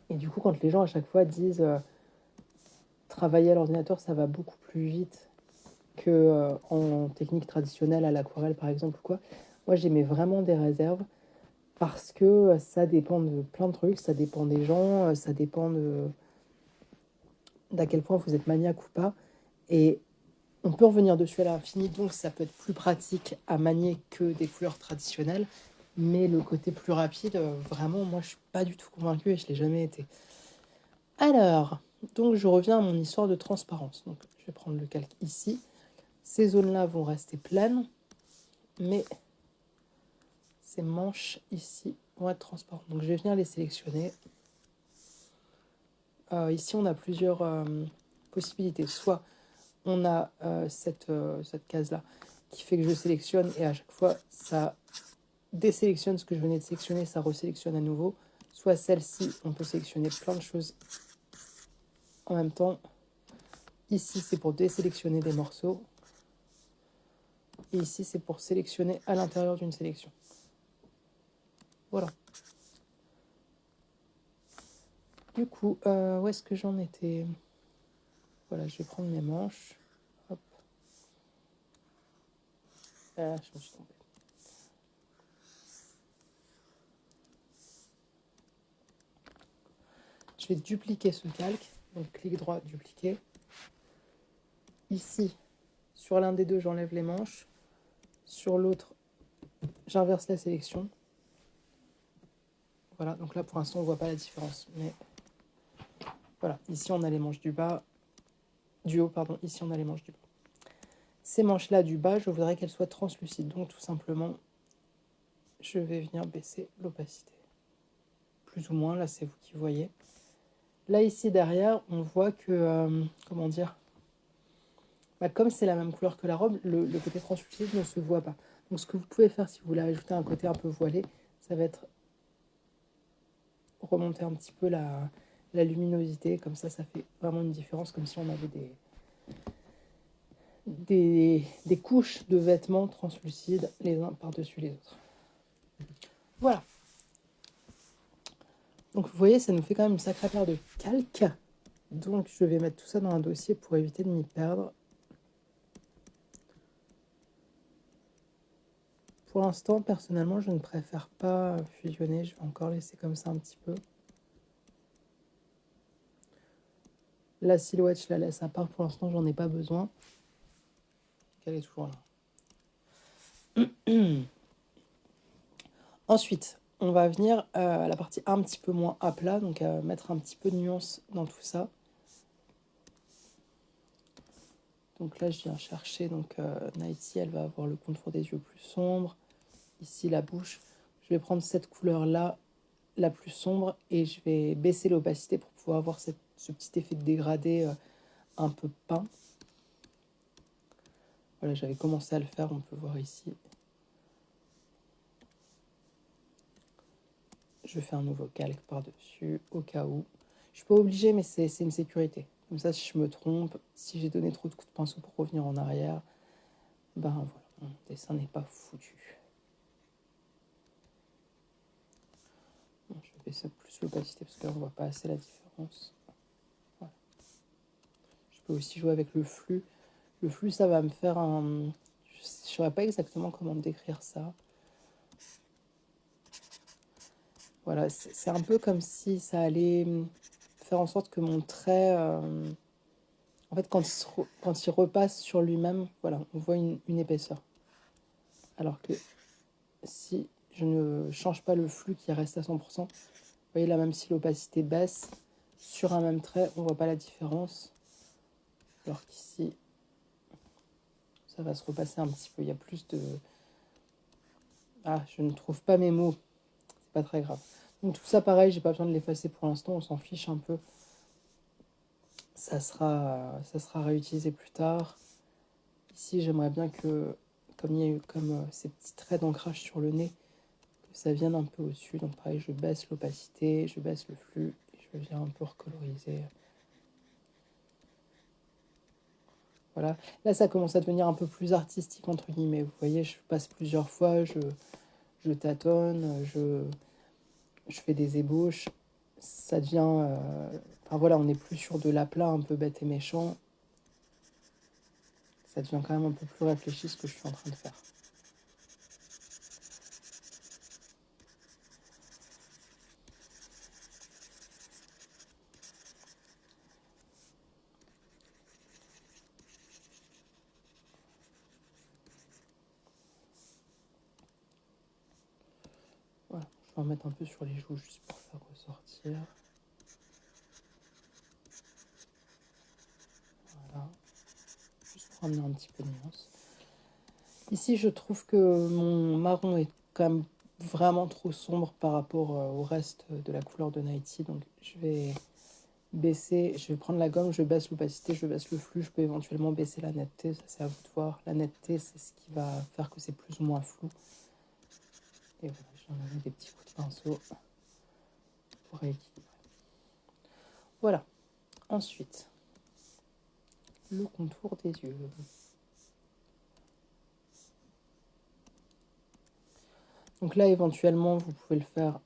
Et du coup, quand les gens à chaque fois disent travailler à l'ordinateur, ça va beaucoup plus vite que en technique traditionnelle à l'aquarelle par exemple ou quoi. Moi j'émets vraiment des réserves parce que ça dépend de plein de trucs, ça dépend des gens, ça dépend d'à quel point vous êtes maniaque ou pas. Et on peut revenir dessus à l'infini, donc ça peut être plus pratique à manier que des couleurs traditionnelles. Mais le côté plus rapide, vraiment, moi je suis pas du tout convaincue et je l'ai jamais été. Alors, donc je reviens à mon histoire de transparence. Donc je vais prendre le calque ici. Ces zones-là vont rester pleines, mais ces manches ici vont être transparentes. Donc je vais venir les sélectionner. Ici, on a plusieurs possibilités. Soit on a cette case-là qui fait que je sélectionne et à chaque fois, ça désélectionne ce que je venais de sélectionner, ça resélectionne à nouveau. Soit celle-ci, on peut sélectionner plein de choses en même temps. Ici, c'est pour désélectionner des morceaux. Et ici, c'est pour sélectionner à l'intérieur d'une sélection. Voilà. Du coup, où est-ce que j'en étais? Voilà, je vais prendre mes manches. Hop. Ah, je me suis trompée. je vais dupliquer ce calque. Donc, clic droit, dupliquer. Ici, sur l'un des deux, j'enlève les manches. Sur l'autre, j'inverse la sélection. Voilà, donc là, pour l'instant, on ne voit pas la différence. Mais voilà, ici, on a les manches du bas, du haut, pardon. Ici, on a les manches du bas. Ces manches-là du bas, je voudrais qu'elles soient translucides. Donc, tout simplement, je vais venir baisser l'opacité. Plus ou moins, là, c'est vous qui voyez. Là, ici, derrière, on voit que, comment dire, comme c'est la même couleur que la robe, le côté translucide ne se voit pas. Donc, ce que vous pouvez faire, si vous voulez ajouter un côté un peu voilé, ça va être remonter un petit peu la luminosité. Comme ça fait vraiment une différence, comme si on avait des couches de vêtements translucides les uns par-dessus les autres. Voilà. Donc, vous voyez, ça nous fait quand même une sacrée paire de calques. Donc, je vais mettre tout ça dans un dossier pour éviter de m'y perdre. Pour l'instant, personnellement, je ne préfère pas fusionner. Je vais encore laisser comme ça un petit peu. La silhouette, je la laisse à part. Pour l'instant, j'en ai pas besoin. Elle est toujours là. Ensuite, on va venir à la partie un petit peu moins à plat. Donc, mettre un petit peu de nuance dans tout ça. Donc là, je viens chercher. Donc, Nighty, elle va avoir le contour des yeux plus sombre. Ici, la bouche. Je vais prendre cette couleur-là, la plus sombre, et je vais baisser l'opacité pour pouvoir avoir ce petit effet de dégradé un peu peint. Voilà, j'avais commencé à le faire, on peut voir ici. Je fais un nouveau calque par-dessus, au cas où. Je suis pas obligée, mais c'est une sécurité. Comme ça, si je me trompe, si j'ai donné trop de coups de pinceau pour revenir en arrière, ben voilà, mon dessin n'est pas foutu. Bon, je vais baisser plus l'opacité parce que là, on voit pas assez la différence. Voilà. Je peux aussi jouer avec le flux. Le flux, ça va me faire un... Je ne saurais pas exactement comment décrire ça. Voilà, c'est un peu comme si ça allait faire en sorte que mon trait... en fait, quand il repasse sur lui-même, voilà, on voit une épaisseur. Alors que si je ne change pas le flux qui reste à 100%, vous voyez là, même si l'opacité baisse, sur un même trait, on ne voit pas la différence. Alors qu'ici, ça va se repasser un petit peu. Il y a plus de... Ah, je ne trouve pas mes mots. C'est pas très grave. Donc tout ça, pareil, j'ai pas besoin de l'effacer pour l'instant. On s'en fiche un peu. Ça sera réutilisé plus tard. Ici, j'aimerais bien que, comme il y a eu ces petits traits d'ancrage sur le nez, que ça vienne un peu au-dessus. Donc pareil, je baisse l'opacité, je baisse le flux, et je viens un peu recoloriser. Voilà. Là, ça commence à devenir un peu plus artistique, entre guillemets. Vous voyez, je passe plusieurs fois, je tâtonne, je fais des ébauches. Ça devient... Enfin voilà, on n'est plus sur de l'aplat un peu bête et méchant. Ça devient quand même un peu plus réfléchi ce que je suis en train de faire. Voilà, je vais en mettre un peu sur les joues juste pour faire ressortir. Voilà, juste pour amener un petit peu de nuance. Ici, je trouve que mon marron est quand même vraiment trop sombre par rapport au reste de la couleur de Nighty. Donc, je vais baisser, je vais prendre la gomme, je baisse l'opacité, je baisse le flux. Je peux éventuellement baisser la netteté, ça c'est à vous de voir. La netteté, c'est ce qui va faire que c'est plus ou moins flou. Et voilà, je vais enlever des petits coups de pinceau pour rééquilibrer. Voilà. Ensuite, le contour des yeux. Donc là, éventuellement, vous pouvez le faire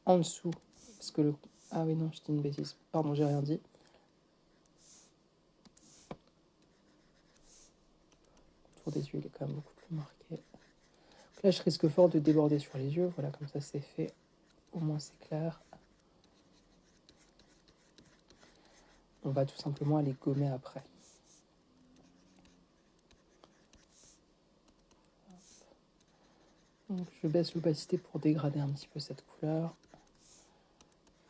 en dessous. Parce que le... Ah oui, non, je dis une bêtise. Pardon, j'ai rien dit. Le contour des yeux, il est quand même beaucoup plus marqué. Donc là, je risque fort de déborder sur les yeux. Voilà, comme ça, c'est fait. Au moins, c'est clair. on va tout simplement aller gommer après. Donc je baisse l'opacité pour dégrader un petit peu cette couleur.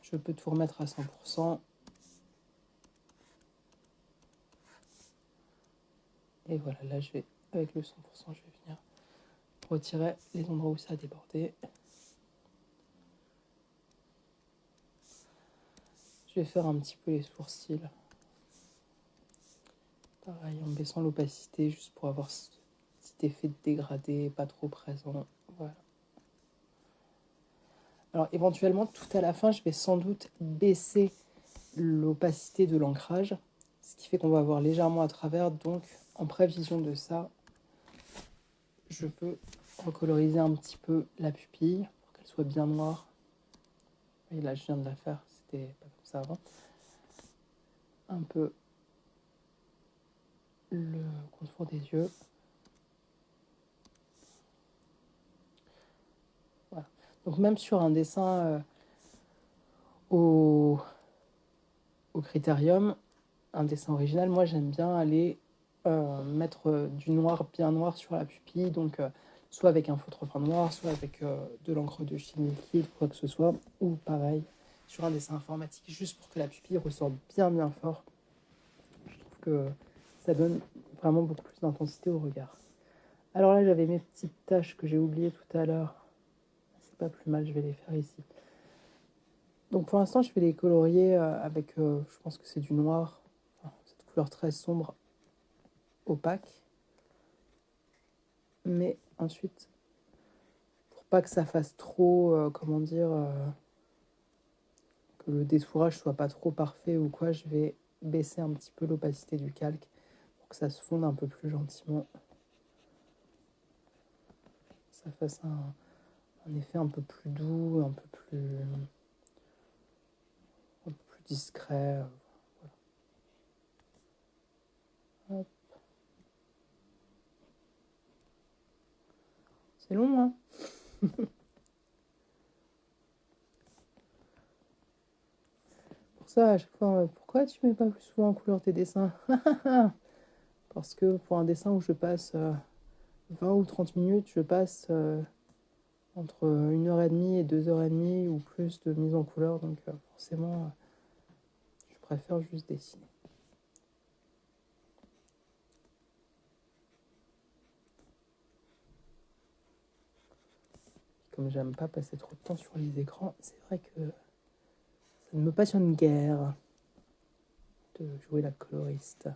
Je peux tout remettre à 100%. Et voilà, là je vais, avec le 100%, je vais venir retirer les endroits où ça a débordé. Je vais faire un petit peu les sourcils. Pareil, en baissant l'opacité, juste pour avoir ce petit effet de dégradé, pas trop présent. Voilà. Alors éventuellement, tout à la fin, je vais sans doute baisser l'opacité de l'ancrage, ce qui fait qu'on va voir légèrement à travers. Donc, en prévision de ça, je peux recoloriser un petit peu la pupille pour qu'elle soit bien noire. Et là, je viens de la faire, c'était pas comme ça avant. Un peu le contour des yeux. Voilà. Donc même sur un dessin au critérium, un dessin original, moi j'aime bien aller mettre du noir bien noir sur la pupille, donc soit avec un feutre fin noir, soit avec de l'encre de Chine liquide, quoi que ce soit, ou pareil sur un dessin informatique, juste pour que la pupille ressorte bien fort. Je trouve que ça donne vraiment beaucoup plus d'intensité au regard. Alors là, j'avais mes petites taches que j'ai oubliées tout à l'heure. C'est pas plus mal, je vais les faire ici. Donc pour l'instant, je vais les colorier avec, je pense que c'est du noir, cette couleur très sombre, opaque. Mais ensuite, pour pas que ça fasse trop, comment dire, que le détourage soit pas trop parfait ou quoi, je vais baisser un petit peu l'opacité du calque pour que ça se fonde un peu plus gentiment. Ça fasse un effet un peu plus doux, un peu plus discret. Voilà. C'est long, hein. Pour ça, à chaque fois, pourquoi tu mets pas plus souvent en couleur tes dessins? Parce que pour un dessin où je passe 20 ou 30 minutes, je passe entre 1h30 et 2h30 ou plus de mise en couleur. Donc forcément, je préfère juste dessiner. Comme j'aime pas passer trop de temps sur les écrans, c'est vrai que ça ne me passionne guère de jouer la coloriste.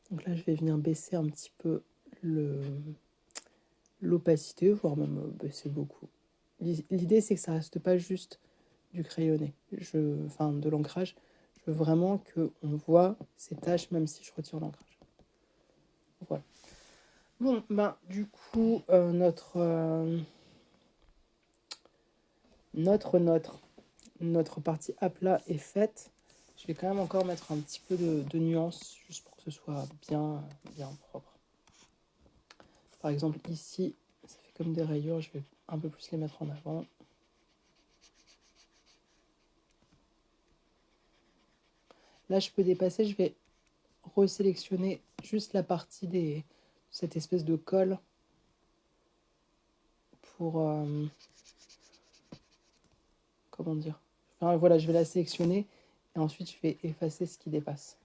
Donc là, je vais venir baisser un petit peu l'opacité, voire même baisser beaucoup. L'idée, c'est que ça reste pas juste du crayonné, enfin de l'ancrage. Je veux vraiment qu'on voit ces taches, même si je retire l'ancrage. Voilà. Bon, du coup, notre partie à plat est faite. Je vais quand même encore mettre un petit peu de nuance, juste pour que ce soit bien propre. Par exemple, ici, ça fait comme des rayures, je vais un peu plus les mettre en avant. Là, je peux dépasser, je vais resélectionner juste la partie de cette espèce de colle pour... comment dire? Enfin, voilà, je vais la sélectionner et ensuite je vais effacer ce qui dépasse.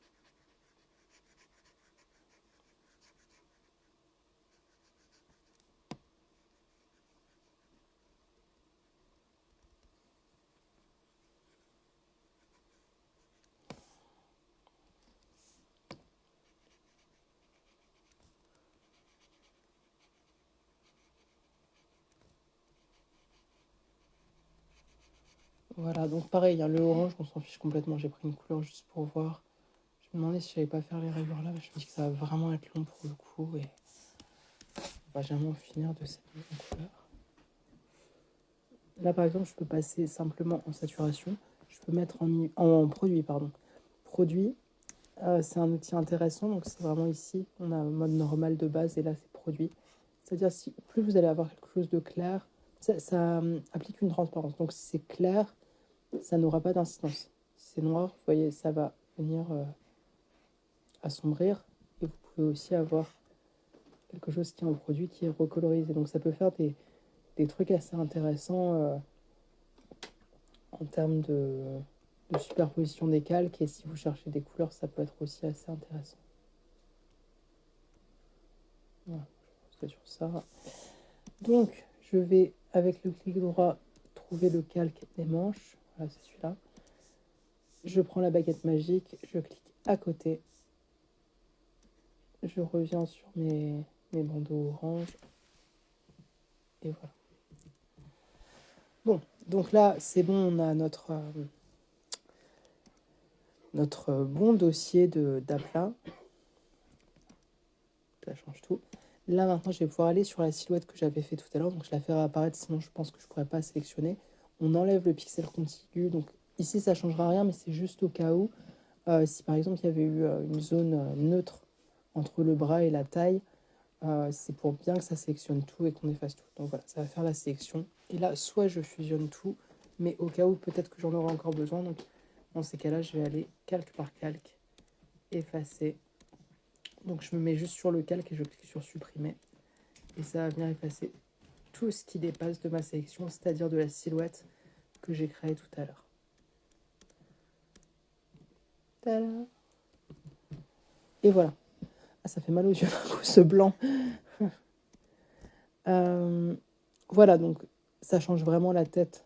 Voilà, donc pareil, le orange, on s'en fiche complètement. J'ai pris une couleur juste pour voir. Je me demandais si je n'allais pas faire les rayures là, mais je me dis que ça va vraiment être long pour le coup et on va jamais en finir de cette mise en couleur. Là, par exemple, je peux passer simplement en saturation. Je peux mettre en produit, pardon. Produit, c'est un outil intéressant. Donc, c'est vraiment ici, on a un mode normal de base et là, c'est produit. C'est-à-dire, si plus vous allez avoir quelque chose de clair, ça applique une transparence. Donc, si c'est clair, ça n'aura pas d'incidence. Si c'est noir, vous voyez, ça va venir assombrir. Et vous pouvez aussi avoir quelque chose qui est en produit qui est recolorisé. Donc, ça peut faire des trucs assez intéressants en termes de superposition des calques. Et si vous cherchez des couleurs, ça peut être aussi assez intéressant. Voilà, je pense que sur ça. Donc, je vais, avec le clic droit, trouver le calque des manches. Voilà, c'est celui-là. Je prends la baguette magique, je clique à côté. Je reviens sur mes bandeaux orange. Et voilà. Bon, donc là, c'est bon, on a notre bon dossier d'aplat. Ça change tout. Là, maintenant, je vais pouvoir aller sur la silhouette que j'avais fait tout à l'heure. Donc, je la fais réapparaître, sinon je pense que je ne pourrais pas sélectionner. On enlève le pixel contigu. Donc, ici, ça ne changera rien, mais c'est juste au cas où. Si, par exemple, il y avait eu une zone neutre entre le bras et la taille, c'est pour bien que ça sélectionne tout et qu'on efface tout. Donc, voilà, ça va faire la sélection. Et là, soit je fusionne tout, mais au cas où, peut-être que j'en aurai encore besoin. Donc, dans ces cas-là, je vais aller calque par calque, effacer. Donc je me mets juste sur le calque et je clique sur supprimer. Et ça va venir effacer tout ce qui dépasse de ma sélection, c'est-à-dire de la silhouette que j'ai créée tout à l'heure. Tada! Et voilà. Ah, ça fait mal aux yeux d'un coup, ce blanc. Voilà, donc ça change vraiment la tête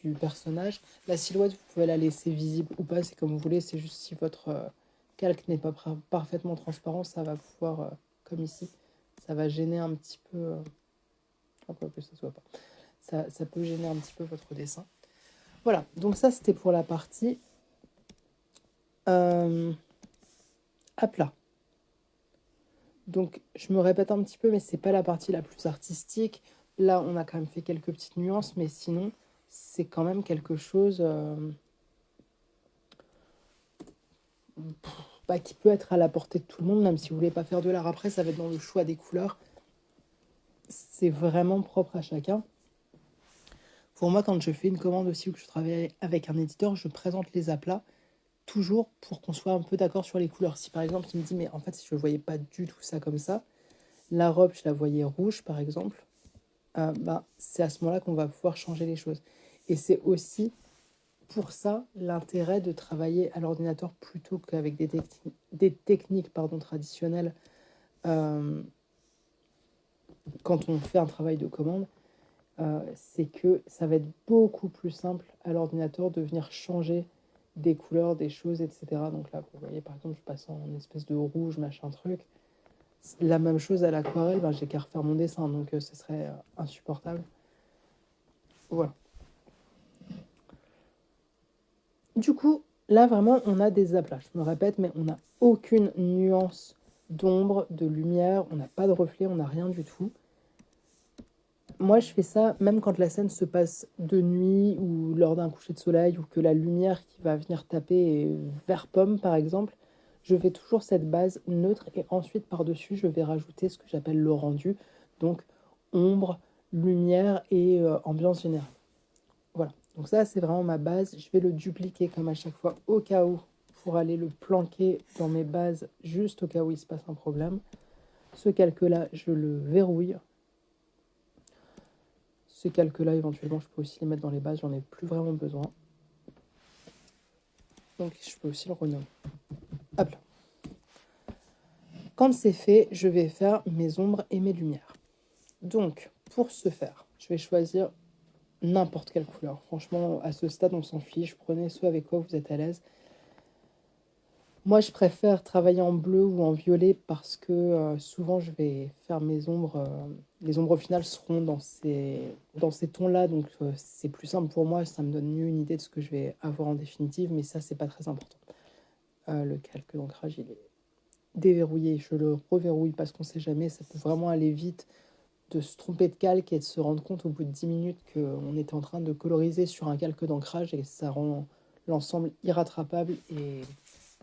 du personnage. La silhouette, vous pouvez la laisser visible ou pas, c'est comme vous voulez. C'est juste si votre calque n'est pas parfaitement transparent, ça va pouvoir, comme ici, ça va gêner un petit peu... quoi que ce soit pas. Ça peut gêner un petit peu votre dessin. Voilà, donc ça c'était pour la partie à plat. Donc je me répète un petit peu, mais c'est pas la partie la plus artistique. Là, on a quand même fait quelques petites nuances, mais sinon, c'est quand même quelque chose qui peut être à la portée de tout le monde, même si vous voulez pas faire de l'art après, ça va être dans le choix des couleurs. C'est vraiment propre à chacun. Pour moi, quand je fais une commande aussi ou que je travaille avec un éditeur, je présente les aplats toujours pour qu'on soit un peu d'accord sur les couleurs. Si par exemple, il me dit, mais en fait, si je ne voyais pas du tout ça comme ça, la robe, je la voyais rouge, par exemple, c'est à ce moment-là qu'on va pouvoir changer les choses. Et c'est aussi pour ça l'intérêt de travailler à l'ordinateur plutôt qu'avec des techniques traditionnelles quand on fait un travail de commande. C'est que ça va être beaucoup plus simple à l'ordinateur de venir changer des couleurs, des choses, etc. Donc là, vous voyez, par exemple, je passe en espèce de rouge, machin truc. La même chose à l'aquarelle, ben, j'ai qu'à refaire mon dessin, donc ce serait insupportable. Voilà. Du coup, là, vraiment, on a des aplats. Je me répète, mais on n'a aucune nuance d'ombre, de lumière, on n'a pas de reflet, on n'a rien du tout. Moi, je fais ça même quand la scène se passe de nuit ou lors d'un coucher de soleil ou que la lumière qui va venir taper est vert pomme, par exemple. Je fais toujours cette base neutre et ensuite, par-dessus, je vais rajouter ce que j'appelle le rendu. Donc, ombre, lumière et ambiance générale. Voilà. Donc ça, c'est vraiment ma base. Je vais le dupliquer comme à chaque fois au cas où pour aller le planquer dans mes bases juste au cas où il se passe un problème. Ce calque-là, je le verrouille. Ces calques-là, éventuellement, je peux aussi les mettre dans les bases, j'en ai plus vraiment besoin. Donc, je peux aussi le renommer. Hop là. Quand c'est fait, je vais faire mes ombres et mes lumières. Donc, pour ce faire, je vais choisir n'importe quelle couleur. Franchement, à ce stade, on s'en fiche. Prenez ce avec quoi vous êtes à l'aise. Moi, je préfère travailler en bleu ou en violet parce que souvent, je vais faire mes ombres. Les ombres finales seront dans ces tons-là, donc c'est plus simple pour moi. Ça me donne mieux une idée de ce que je vais avoir en définitive, mais ça, c'est pas très important. Le calque d'ancrage, il est déverrouillé. Je le reverrouille parce qu'on sait jamais. Ça peut vraiment aller vite de se tromper de calque et de se rendre compte au bout de 10 minutes qu'on était en train de coloriser sur un calque d'ancrage et ça rend l'ensemble irrattrapable et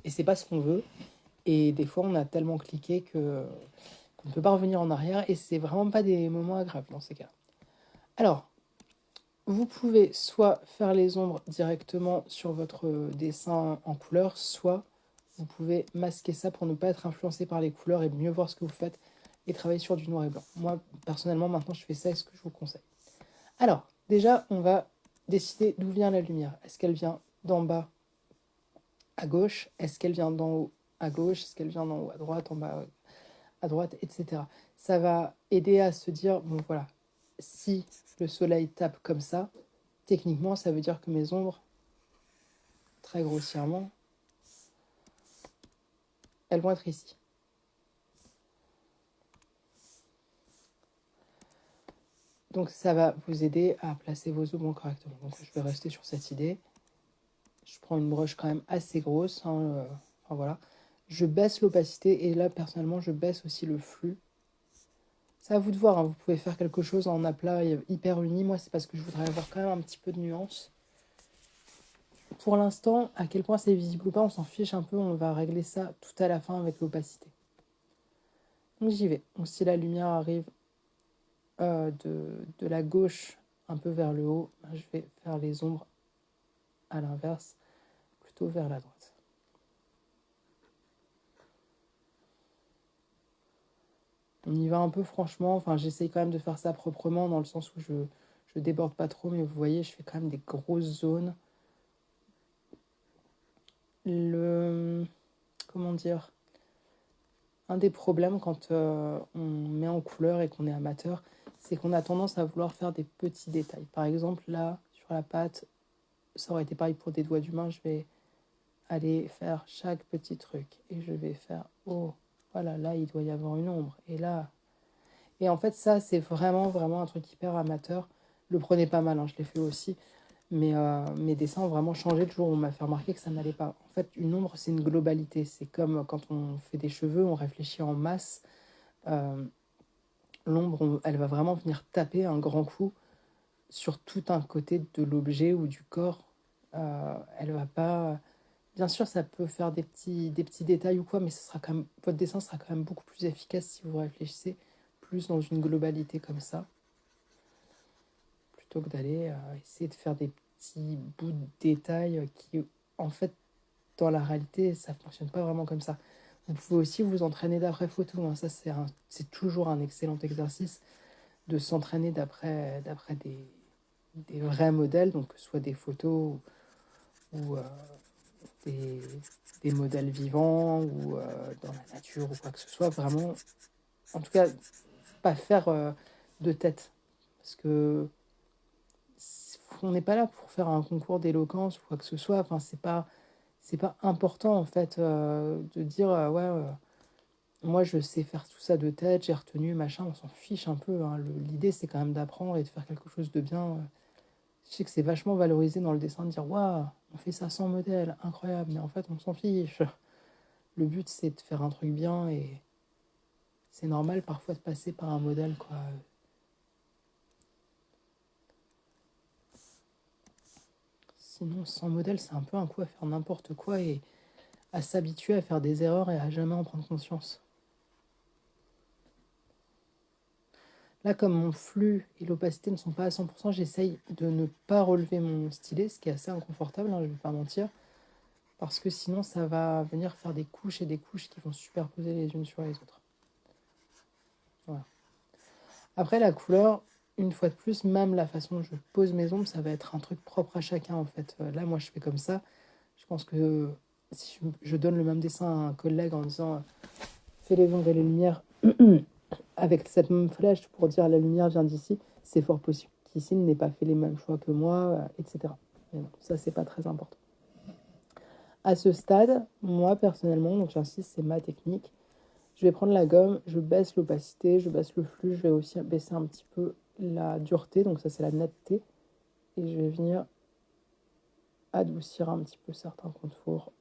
c'est pas ce qu'on veut. Et des fois, on a tellement cliqué qu'on ne peut pas revenir en arrière et c'est vraiment pas des moments agréables dans ces cas. Alors, vous pouvez soit faire les ombres directement sur votre dessin en couleur, soit vous pouvez masquer ça pour ne pas être influencé par les couleurs et mieux voir ce que vous faites et travailler sur du noir et blanc. Moi, personnellement, maintenant, je fais ça et ce que je vous conseille. Alors, déjà, on va décider d'où vient la lumière. Est-ce qu'elle vient d'en bas à gauche? Est-ce qu'elle vient d'en haut à gauche? Est-ce qu'elle vient d'en haut à droite, en bas à droite, etc. Ça va aider à se dire, bon voilà, si le soleil tape comme ça, techniquement, ça veut dire que mes ombres, très grossièrement, elles vont être ici. Donc ça va vous aider à placer vos ombres correctement. Donc je vais rester sur cette idée. Je prends une broche quand même assez grosse. Enfin, voilà. Je baisse l'opacité et là personnellement je baisse aussi le flux. C'est à vous de voir, hein. Vous pouvez faire quelque chose en aplat hyper uni. Moi c'est parce que je voudrais avoir quand même un petit peu de nuance. Pour l'instant, à quel point c'est visible ou pas, on s'en fiche un peu. On va régler ça tout à la fin avec l'opacité. Donc j'y vais. Donc si la lumière arrive de la gauche un peu vers le haut, je vais faire les ombres à l'inverse, plutôt vers la droite. On y va un peu franchement, enfin j'essaye quand même de faire ça proprement dans le sens où je déborde pas trop, mais vous voyez, je fais quand même des grosses zones. Comment dire, un des problèmes quand on met en couleur et qu'on est amateur, c'est qu'on a tendance à vouloir faire des petits détails. Par exemple, là, sur la pâte, ça aurait été pareil pour des doigts d'humain, je vais aller faire chaque petit truc. Et je vais faire, oh, voilà, là, il doit y avoir une ombre. Et là... Et en fait, ça, c'est vraiment, vraiment un truc hyper amateur. Le prenez pas mal, hein, je l'ai fait aussi. Mais mes dessins ont vraiment changé le jour où on m'a fait remarquer que ça n'allait pas. En fait, une ombre, c'est une globalité. C'est comme quand on fait des cheveux, on réfléchit en masse. L'ombre, elle va vraiment venir taper un grand coup sur tout un côté de l'objet ou du corps. Elle va pas... Bien sûr, ça peut faire des petits détails ou quoi, mais ce sera quand même, votre dessin sera quand même beaucoup plus efficace si vous réfléchissez plus dans une globalité comme ça, plutôt que d'aller essayer de faire des petits bouts de détails qui, en fait, dans la réalité, ça ne fonctionne pas vraiment comme ça. Vous pouvez aussi vous entraîner d'après photo, hein. Ça, c'est toujours un excellent exercice de s'entraîner d'après des vrais modèles, donc que ce soit des photos ou des, des modèles vivants ou dans la nature ou quoi que ce soit. Vraiment, en tout cas, pas faire de tête. Parce que on n'est pas là pour faire un concours d'éloquence ou quoi que ce soit. Enfin, c'est pas... c'est pas important en fait de dire ouais, moi je sais faire tout ça de tête, j'ai retenu, machin, on s'en fiche un peu, hein. L'idée c'est quand même d'apprendre et de faire quelque chose de bien. Je sais que c'est vachement valorisé dans le dessin de dire waouh, on fait ça sans modèle, incroyable, mais en fait on s'en fiche. Le but c'est de faire un truc bien et c'est normal parfois de passer par un modèle quoi. Sinon sans modèle c'est un peu un coup à faire n'importe quoi et à s'habituer à faire des erreurs et à jamais en prendre conscience. Là, comme mon flux et l'opacité ne sont pas à 100%, j'essaye de ne pas relever mon stylet, ce qui est assez inconfortable, hein, je ne vais pas mentir, parce que sinon ça va venir faire des couches et des couches qui vont se superposer les unes sur les autres. Voilà. Après, la couleur, une fois de plus, même la façon dont je pose mes ombres, ça va être un truc propre à chacun en fait. Là, moi, je fais comme ça. Je pense que si je donne le même dessin à un collègue en disant fais les ombres et les lumières avec cette même flèche pour dire la lumière vient d'ici, c'est fort possible qu'ici il n'ait pas fait les mêmes choix que moi, etc. Mais bon, ça, c'est pas très important. À ce stade, moi personnellement, donc j'insiste, c'est ma technique. Je vais prendre la gomme, je baisse l'opacité, je baisse le flux, je vais aussi baisser un petit peu la dureté, donc ça c'est la netteté, et je vais venir adoucir un petit peu certains contours.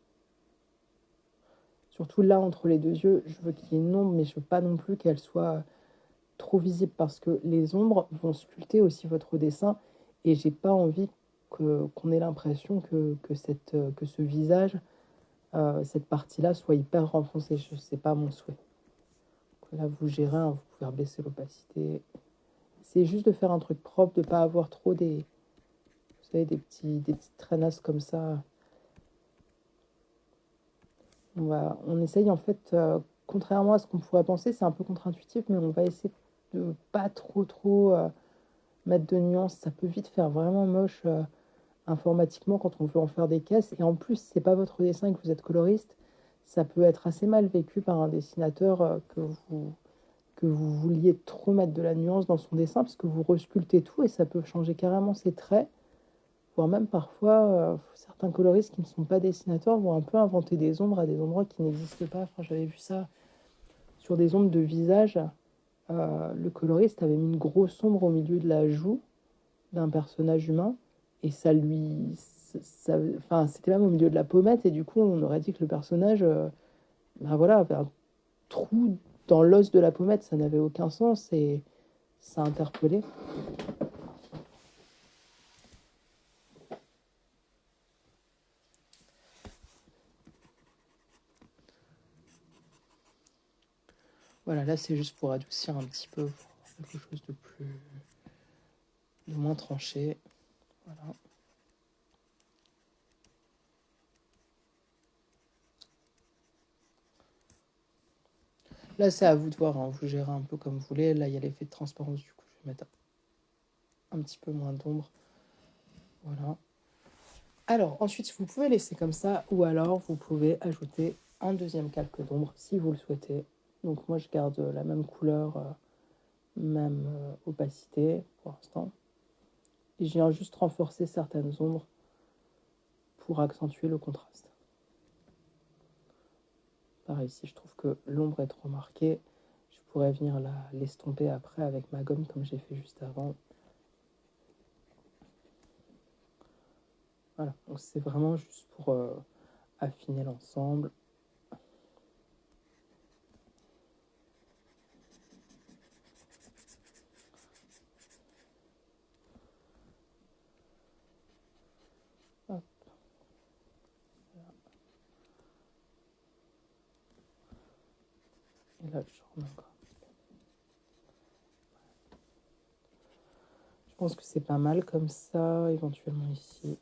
Surtout là, entre les deux yeux, je veux qu'il y ait une ombre, mais je veux pas non plus qu'elle soit trop visible parce que les ombres vont sculpter aussi votre dessin et j'ai pas envie qu'on ait l'impression que ce visage, cette partie-là, soit hyper renfoncée. C'est pas mon souhait. Donc là, vous gérez, hein, vous pouvez baisser l'opacité. C'est juste de faire un truc propre, de pas avoir trop vous savez, des petites traînasses comme ça. On essaye en fait, contrairement à ce qu'on pourrait penser, c'est un peu contre-intuitif, mais on va essayer de pas trop mettre de nuances. Ça peut vite faire vraiment moche informatiquement quand on veut en faire des caisses. Et en plus, c'est pas votre dessin et que vous êtes coloriste, ça peut être assez mal vécu par un dessinateur que vous vouliez trop mettre de la nuance dans son dessin parce que vous resculptez tout et ça peut changer carrément ses traits. Voire même parfois, certains coloristes qui ne sont pas dessinateurs vont un peu inventer des ombres à des endroits qui n'existent pas. Enfin, j'avais vu ça sur des ombres de visage. Le coloriste avait mis une grosse ombre au milieu de la joue d'un personnage humain et enfin, c'était même au milieu de la pommette et du coup on aurait dit que le personnage ben voilà, avait un trou dans l'os de la pommette, ça n'avait aucun sens et ça interpellait. Voilà, là c'est juste pour adoucir un petit peu, pour quelque chose de moins tranché. Voilà. Là, c'est à vous de voir, hein. Vous gérez un peu comme vous voulez. Là, il y a l'effet de transparence, du coup, je vais mettre un petit peu moins d'ombre. Voilà. Alors, ensuite, vous pouvez laisser comme ça, ou alors vous pouvez ajouter un deuxième calque d'ombre si vous le souhaitez. Donc, moi, je garde la même couleur, même opacité pour l'instant. Et je viens juste renforcer certaines ombres pour accentuer le contraste. Pareil, si je trouve que l'ombre est trop marquée, je pourrais venir l'estomper après avec ma gomme comme j'ai fait juste avant. Voilà, donc c'est vraiment juste pour affiner l'ensemble. Hop, voilà. Et là, je remets encore. Je pense que c'est pas mal comme ça, éventuellement ici.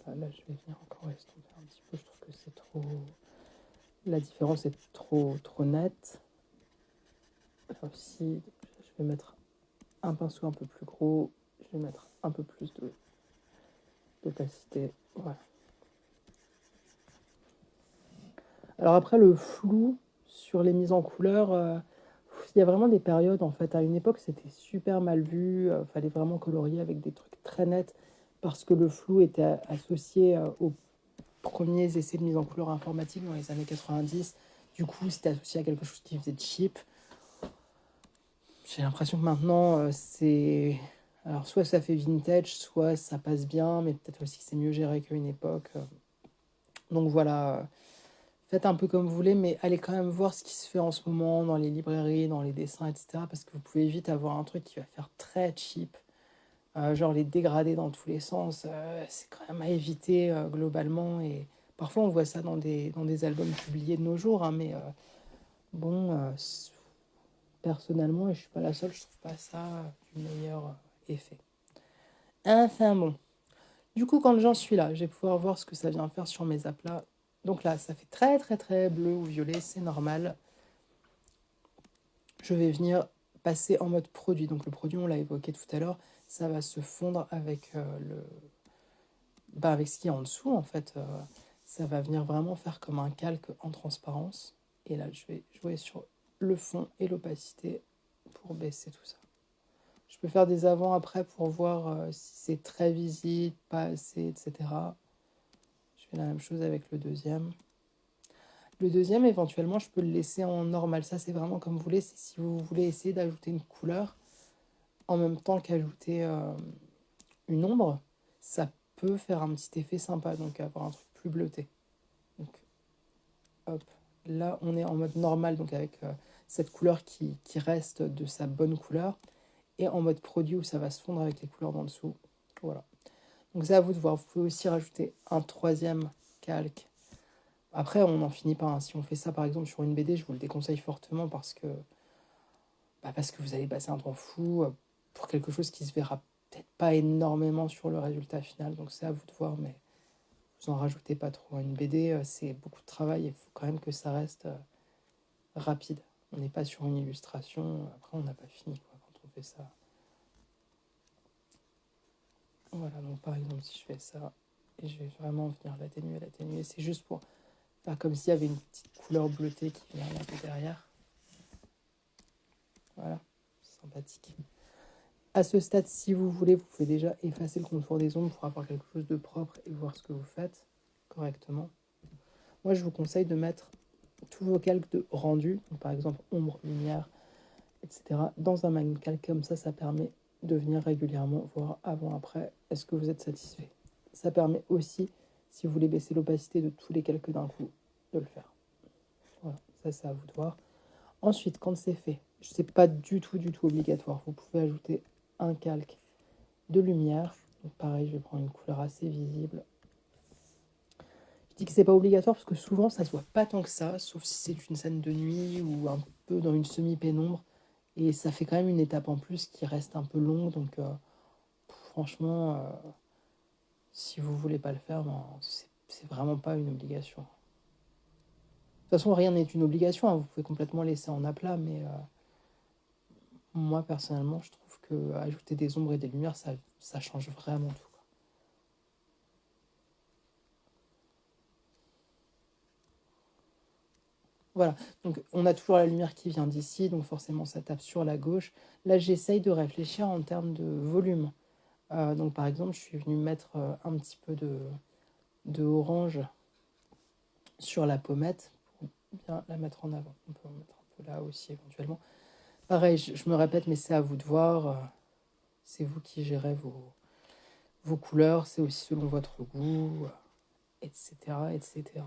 Voilà, là, je vais venir encore estomper un petit peu. Je trouve que c'est trop... La différence est trop nette. Là aussi, je vais mettre un pinceau un peu plus gros. Je vais mettre un peu plus d'opacité. Voilà. Alors après, le flou sur les mises en couleur, il y a vraiment des périodes, en fait. À une époque, c'était super mal vu. Fallait vraiment colorier avec des trucs très nets parce que le flou était associé au premiers essais de mise en couleur informatique dans les années 90. Du coup, c'était associé à quelque chose qui faisait cheap. J'ai l'impression que maintenant, c'est... Alors, soit ça fait vintage, soit ça passe bien, mais peut-être aussi que c'est mieux géré qu'à une époque. Donc voilà, faites un peu comme vous voulez, mais allez quand même voir ce qui se fait en ce moment dans les librairies, dans les dessins, etc. Parce que vous pouvez vite avoir un truc qui va faire très cheap. Genre les dégradés dans tous les sens, c'est quand même à éviter globalement. Et parfois on voit ça dans des albums publiés de nos jours, hein, mais bon, personnellement, et je suis pas la seule, je trouve pas ça du meilleur effet. Enfin bon. Du coup, quand j'en suis là, je vais pouvoir voir ce que ça vient faire sur mes aplats. Donc là, ça fait très très très bleu ou violet, c'est normal. Je vais venir passer en mode produit. Donc le produit, on l'a évoqué tout à l'heure, ça va se fondre avec avec ce qu'il y a en dessous, en fait. Ça va venir vraiment faire comme un calque en transparence. Et là, je vais jouer sur le fond et l'opacité pour baisser tout ça. Je peux faire des avant-après pour voir si c'est très visible, pas assez, etc. Je fais la même chose avec le deuxième. Le deuxième, éventuellement, je peux le laisser en normal. Ça, c'est vraiment comme vous voulez. C'est si vous voulez essayer d'ajouter une couleur en même temps qu'ajouter une ombre, ça peut faire un petit effet sympa, donc avoir un truc plus bleuté. Donc, hop, là, on est en mode normal, donc avec cette couleur qui reste de sa bonne couleur, et en mode produit où ça va se fondre avec les couleurs d'en dessous. Voilà. Donc c'est à vous de voir. Vous pouvez aussi rajouter un troisième calque. Après, on n'en finit pas, hein. Si on fait ça, par exemple, sur une BD, je vous le déconseille fortement parce que vous allez passer un temps fou pour quelque chose qui se verra peut-être pas énormément sur le résultat final. Donc c'est à vous de voir, mais vous en rajoutez pas trop. Une BD, c'est beaucoup de travail et il faut quand même que ça reste rapide. On n'est pas sur une illustration. Après, on n'a pas fini quoi, quand on fait ça. Voilà, donc par exemple, si je fais ça, et je vais vraiment venir l'atténuer, c'est juste pour faire comme s'il y avait une petite couleur bleutée qui vient là derrière. Voilà, sympathique. À ce stade, si vous voulez, vous pouvez déjà effacer le contour des ombres pour avoir quelque chose de propre et voir ce que vous faites correctement. Moi, je vous conseille de mettre tous vos calques de rendu, donc par exemple ombre, lumière, etc., dans un magnet calque comme ça permet de venir régulièrement voir avant-après, est-ce que vous êtes satisfait. Ça permet aussi, si vous voulez baisser l'opacité de tous les calques d'un coup, de le faire. Voilà, ça c'est à vous de voir. Ensuite, quand c'est fait, c'est pas du tout obligatoire. Vous pouvez ajouter un calque de lumière. Donc pareil, je vais prendre une couleur assez visible. Je dis que c'est pas obligatoire parce que souvent ça se voit pas tant que ça, sauf si c'est une scène de nuit ou un peu dans une semi-pénombre. Et ça fait quand même une étape en plus qui reste un peu longue. Donc franchement, si vous voulez pas le faire, ben, c'est vraiment pas une obligation. De toute façon, rien n'est une obligation, hein. Vous pouvez complètement laisser en aplat, mais moi personnellement, je trouve que ajouter des ombres et des lumières, ça change vraiment tout. Voilà, donc on a toujours la lumière qui vient d'ici, donc forcément ça tape sur la gauche. Là, j'essaye de réfléchir en termes de volume. Donc par exemple, je suis venue mettre un petit peu de orange sur la pommette pour bien la mettre en avant. On peut en mettre un peu là aussi éventuellement. Pareil, je me répète, mais c'est à vous de voir. C'est vous qui gérez vos couleurs, c'est aussi selon votre goût, etc., etc.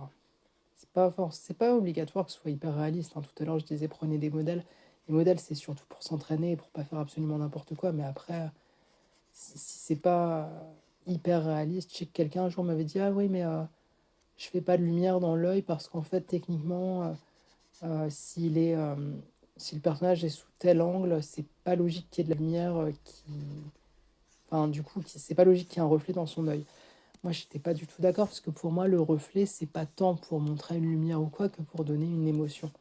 C'est pas obligatoire que ce soit hyper réaliste, hein. Tout à l'heure, je disais prenez des modèles. Les modèles, c'est surtout pour s'entraîner et pour pas faire absolument n'importe quoi. Mais après, si c'est pas hyper réaliste, je sais que quelqu'un un jour m'avait dit ah oui, mais je fais pas de lumière dans l'œil parce qu'en fait, techniquement, s'il est, si le personnage est sous tel angle, c'est pas logique qu'il y ait de la lumière qui. Enfin, du coup, c'est pas logique qu'il y ait un reflet dans son œil. Moi, j'étais pas du tout d'accord parce que pour moi, le reflet, c'est pas tant pour montrer une lumière ou quoi que pour donner une émotion.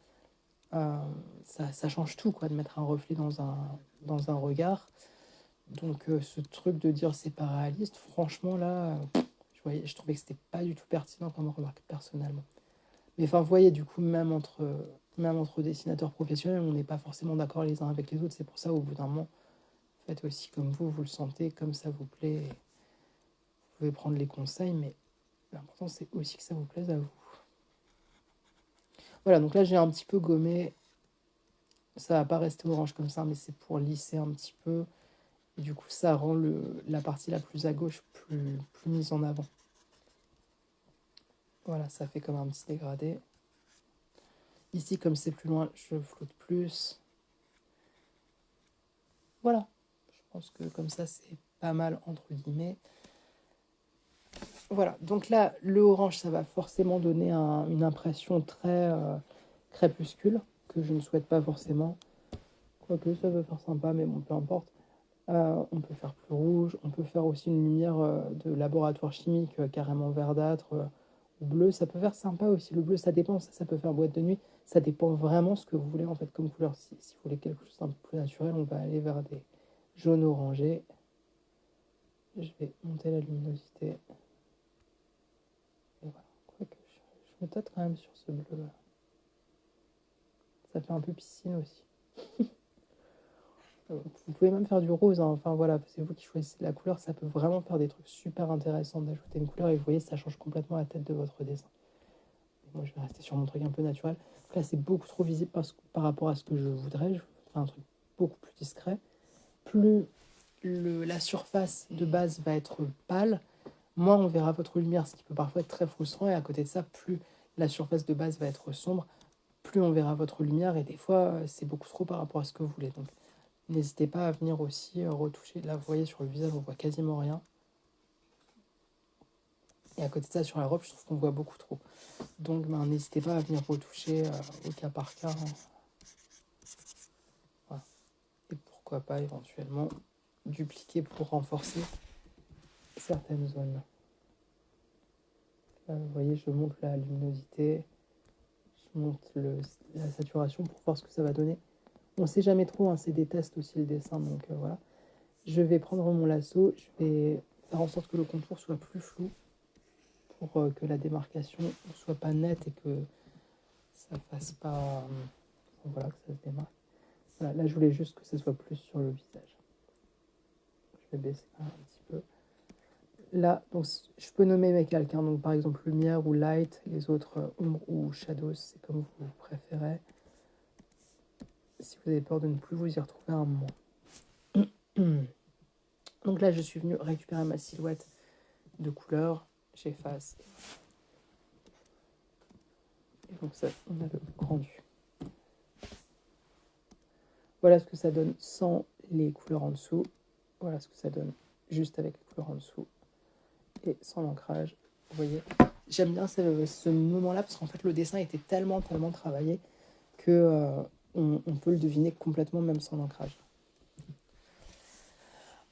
Euh, ça change tout, quoi, de mettre un reflet dans un regard. Donc, ce truc de dire c'est pas réaliste, franchement, là, je trouvais que c'était pas du tout pertinent comme remarque, personnellement. Mais enfin, vous voyez, du coup, même entre dessinateurs professionnels, on n'est pas forcément d'accord les uns avec les autres. C'est pour ça, au bout d'un moment, faites aussi comme vous le sentez, comme ça vous plaît. Vous pouvez prendre les conseils, mais L'important, c'est aussi que ça vous plaise à vous. Voilà, donc là, j'ai un petit peu gommé. Ça va pas rester orange comme ça, mais c'est pour lisser un petit peu. Et du coup, ça rend la partie la plus à gauche plus mise en avant. Voilà, ça fait comme un petit dégradé. Ici, comme c'est plus loin, je floute plus. Voilà, je pense que comme ça, c'est pas mal, entre guillemets. Voilà, donc là, le orange, ça va forcément donner une impression très crépuscule, que je ne souhaite pas forcément. Quoique, ça veut faire sympa, mais bon, peu importe. On peut faire plus rouge, on peut faire aussi une lumière de laboratoire chimique carrément verdâtre ou bleu. Ça peut faire sympa aussi. Le bleu, ça dépend, ça peut faire boîte de nuit. Ça dépend vraiment ce que vous voulez en fait comme couleur. Si vous voulez quelque chose d'un peu plus naturel, on va aller vers des jaunes orangés. Je vais monter la luminosité. Et voilà. Quoique, je me tâte quand même sur ce bleu là. Ça fait un peu piscine aussi. Vous pouvez même faire du rose, hein. Enfin voilà, c'est vous qui choisissez la couleur. Ça peut vraiment faire des trucs super intéressants d'ajouter une couleur. Et vous voyez, ça change complètement la tête de votre dessin. Et moi, je vais rester sur mon truc un peu naturel. Donc là, c'est beaucoup trop visible par rapport à ce que je voudrais. Je voudrais un truc beaucoup plus discret. Plus la surface de base va être pâle, moins on verra votre lumière, ce qui peut parfois être très frustrant. Et à côté de ça, plus la surface de base va être sombre, plus on verra votre lumière. Et des fois, c'est beaucoup trop par rapport à ce que vous voulez. Donc, n'hésitez pas à venir aussi retoucher. Là, vous voyez, sur le visage, on voit quasiment rien. Et à côté de ça, sur la robe, je trouve qu'on voit beaucoup trop. Donc, n'hésitez pas à venir retoucher au cas par cas. Voilà. Et pourquoi pas, éventuellement, dupliquer pour renforcer certaines zones. Là, vous voyez, je monte la luminosité. Je monte la saturation pour voir ce que ça va donner. On ne sait jamais trop, hein, c'est des tests aussi le dessin. Donc, voilà. Je vais prendre mon lasso. Je vais faire en sorte que le contour soit plus flou, pour que la démarcation ne soit pas nette et que ça fasse pas... voilà, que ça se démarque. Voilà, là, je voulais juste que ce soit plus sur le visage. Je vais baisser un petit peu. Là, donc, je peux nommer mes calques. Hein, donc, par exemple, lumière ou light. Les autres, ombre ou shadows, c'est comme vous préférez. Si vous avez peur de ne plus vous y retrouver à un moment. Donc là, je suis venue récupérer ma silhouette de couleur. J'efface. Et donc ça, on a le rendu. Voilà ce que ça donne sans les couleurs en dessous. Voilà ce que ça donne juste avec les couleurs en dessous. Et sans l'ancrage. Vous voyez, j'aime bien ce moment-là parce qu'en fait, le dessin était tellement travaillé que on peut le deviner complètement même sans l'ancrage.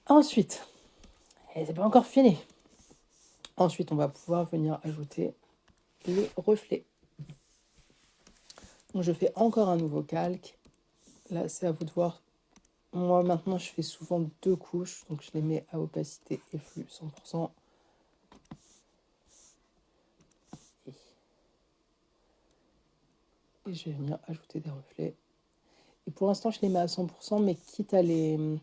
Ensuite, et c'est pas encore fini. Ensuite, on va pouvoir venir ajouter les reflets. Donc, je fais encore un nouveau calque. Là, c'est à vous de voir. Moi, maintenant, je fais souvent 2 couches. Donc, je les mets à opacité et flux 100%. Et je vais venir ajouter des reflets. Et pour l'instant, je les mets à 100%, mais quitte à les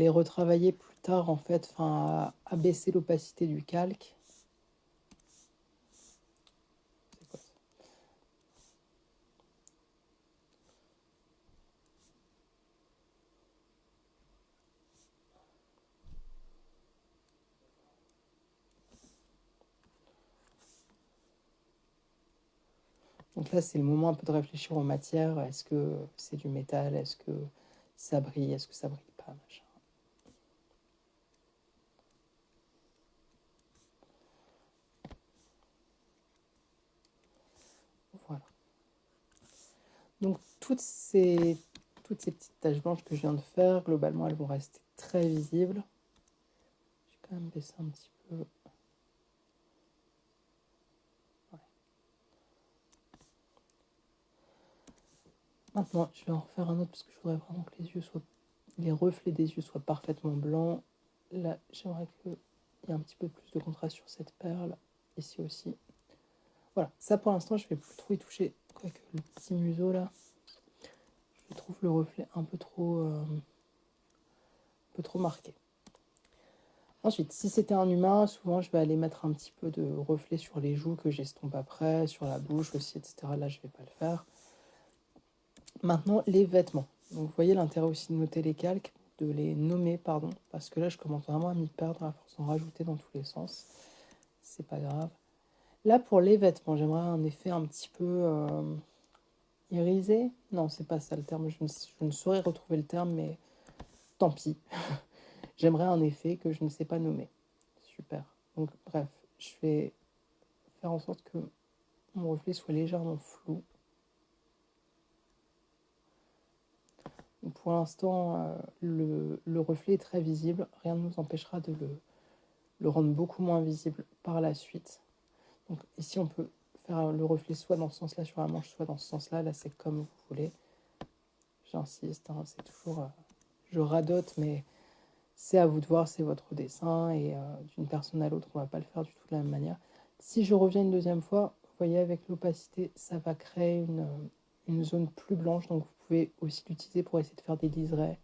retravailler plus tard, en fait, enfin, à baisser l'opacité du calque. C'est quoi ça ? Donc là, c'est le moment un peu de réfléchir aux matières. Est-ce que c'est du métal? Est-ce que ça brille? Est-ce que ça brille pas, machin. Voilà. Donc toutes ces petites taches blanches que je viens de faire, globalement, elles vont rester très visibles. Je vais quand même baisser un petit peu. Ouais. Maintenant, je vais en refaire un autre parce que je voudrais vraiment que les reflets des yeux soient parfaitement blancs. Là, j'aimerais qu'il y ait un petit peu plus de contraste sur cette perle. Ici aussi. Voilà, ça pour l'instant, je vais plus trop y toucher. Quoique le petit museau là, je trouve le reflet un peu trop marqué. Ensuite, si c'était un humain, souvent je vais aller mettre un petit peu de reflet sur les joues que j'estompe après, sur la bouche aussi, etc. Là, je vais pas le faire. Maintenant, les vêtements. Donc, vous voyez l'intérêt aussi de noter les calques, de les nommer, pardon, parce que là, je commence vraiment à m'y perdre à force d'en rajouter dans tous les sens. C'est pas grave. Là, pour les vêtements, j'aimerais un effet un petit peu irisé. Non, c'est pas ça le terme. Je ne saurais retrouver le terme, mais tant pis. J'aimerais un effet que je ne sais pas nommer. Super. Donc, bref, je vais faire en sorte que mon reflet soit légèrement flou. Donc, pour l'instant, le reflet est très visible. Rien ne nous empêchera de le rendre beaucoup moins visible par la suite. Donc, ici, on peut faire le reflet soit dans ce sens-là sur la manche, soit dans ce sens-là. Là, c'est comme vous voulez. J'insiste, hein, c'est toujours... je radote, mais c'est à vous de voir, c'est votre dessin. Et d'une personne à l'autre, on ne va pas le faire du tout de la même manière. Si je reviens une deuxième fois, vous voyez, avec l'opacité, ça va créer une zone plus blanche. Donc, vous pouvez aussi l'utiliser pour essayer de faire des liserés.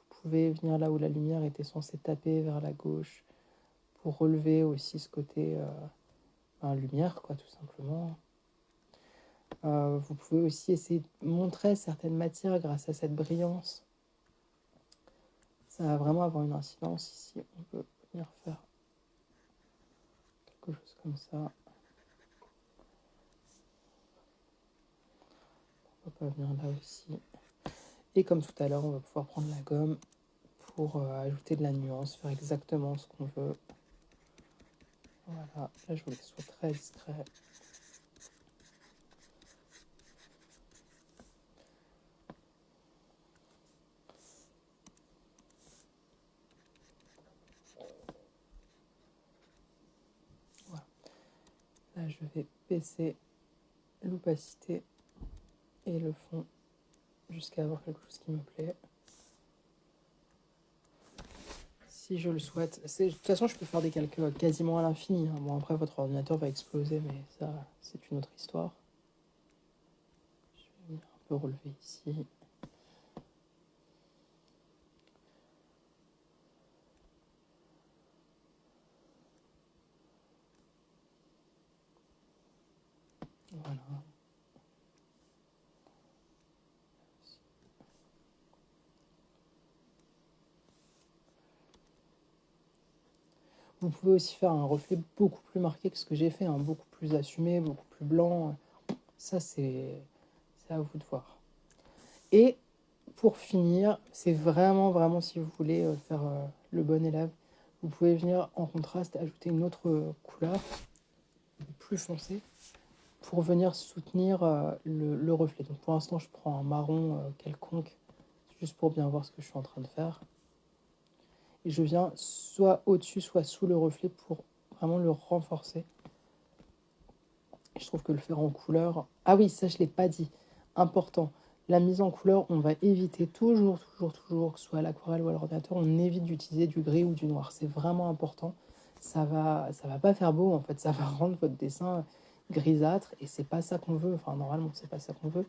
Vous pouvez venir là où la lumière était censée taper vers la gauche pour relever aussi ce côté lumière, quoi, tout simplement. Vous pouvez aussi essayer de montrer certaines matières grâce à cette brillance. Ça va vraiment avoir une incidence ici. On peut venir faire quelque chose comme ça. On peut venir là aussi. Et comme tout à l'heure, on va pouvoir prendre la gomme pour ajouter de la nuance, faire exactement ce qu'on veut. Voilà, là je voulais que ce soit très discret. Voilà. Là je vais baisser l'opacité et le fond jusqu'à avoir quelque chose qui me plaît. Si je le souhaite. De toute façon, je peux faire des calculs quasiment à l'infini. Hein. Bon, après, votre ordinateur va exploser, mais ça, c'est une autre histoire. Je vais venir un peu relever ici. Voilà. Vous pouvez aussi faire un reflet beaucoup plus marqué que ce que j'ai fait, hein, beaucoup plus assumé, beaucoup plus blanc. Ça, c'est à vous de voir. Et pour finir, c'est vraiment, vraiment, si vous voulez faire le bon élève, vous pouvez venir en contraste ajouter une autre couleur plus foncée pour venir soutenir le reflet. Donc pour l'instant, je prends un marron quelconque, juste pour bien voir ce que je suis en train de faire. Et je viens soit au-dessus, soit sous le reflet pour vraiment le renforcer. Et je trouve que le faire en couleur... Ah oui, ça, je ne l'ai pas dit. Important. La mise en couleur, on va éviter toujours, que ce soit à l'aquarelle ou à l'ordinateur, on évite d'utiliser du gris ou du noir. C'est vraiment important. Ça va pas faire beau, en fait. Ça va rendre votre dessin grisâtre et c'est pas ça qu'on veut. Enfin, normalement, c'est pas ça qu'on veut.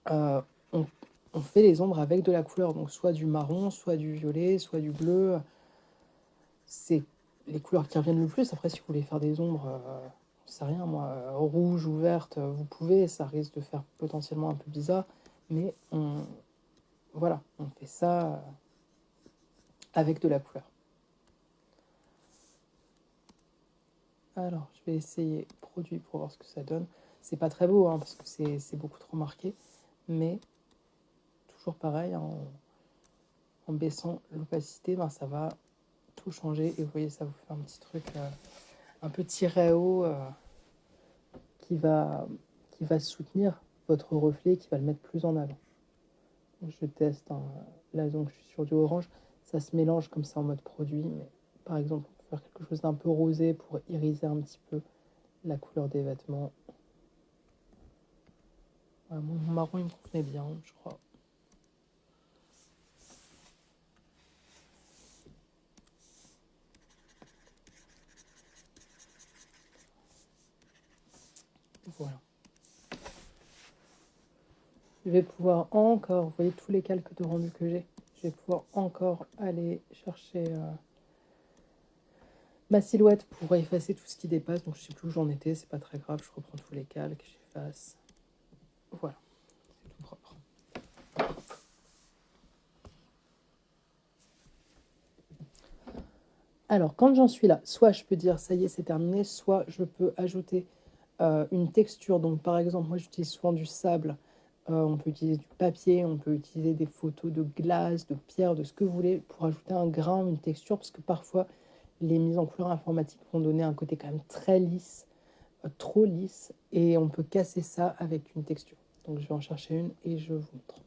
Euh, on, on fait les ombres avec de la couleur, donc soit du marron, soit du violet, soit du bleu. C'est les couleurs qui reviennent le plus. Après, si vous voulez faire des ombres, je sais rien moi, rouge ou verte, vous pouvez. Ça risque de faire potentiellement un peu bizarre, mais voilà, on fait ça avec de la couleur. Alors, je vais essayer produit pour voir ce que ça donne. C'est pas très beau, hein, parce que c'est beaucoup trop marqué, mais toujours pareil, hein, en baissant l'opacité, ben, ça va tout changer. Et vous voyez, ça vous fait un petit truc, un peu tiré haut, qui va soutenir votre reflet, qui va le mettre plus en avant. Donc, je teste, hein. Là, donc, je suis sur du orange. Ça se mélange comme ça en mode produit, mais par exemple, on peut faire quelque chose d'un peu rosé pour iriser un petit peu la couleur des vêtements. Voilà, mon marron, il me convenait bien, je crois. Voilà. Je vais pouvoir encore, vous voyez tous les calques de rendu que j'ai, je vais pouvoir encore aller chercher ma silhouette pour effacer tout ce qui dépasse. Donc je sais plus où j'en étais, c'est pas très grave, je reprends tous les calques, j'efface. Voilà, c'est tout propre. Alors quand j'en suis là, soit je peux dire ça y est c'est terminé, soit je peux ajouter une texture. Donc par exemple, moi j'utilise souvent du sable, on peut utiliser du papier, on peut utiliser des photos de glace, de pierre, de ce que vous voulez, pour ajouter un grain, une texture, parce que parfois les mises en couleur informatiques vont donner un côté quand même très lisse, trop lisse, et on peut casser ça avec une texture. Donc je vais en chercher une et je vous montre.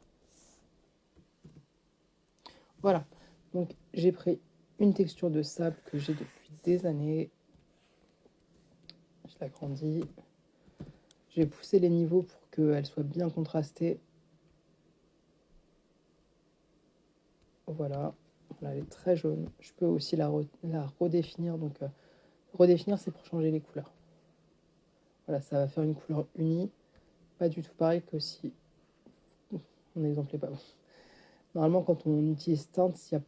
Voilà, donc j'ai pris une texture de sable que j'ai depuis des années. Je l'agrandis. Je vais pousser les niveaux pour qu'elle soit bien contrastée. Voilà, elle est très jaune. Je peux aussi la redéfinir. Donc redéfinir, c'est pour changer les couleurs. Voilà, ça va faire une couleur unie. Pas du tout pareil que si... Mon exemple n'est pas bon. Normalement, quand on utilise teinte, s'il y a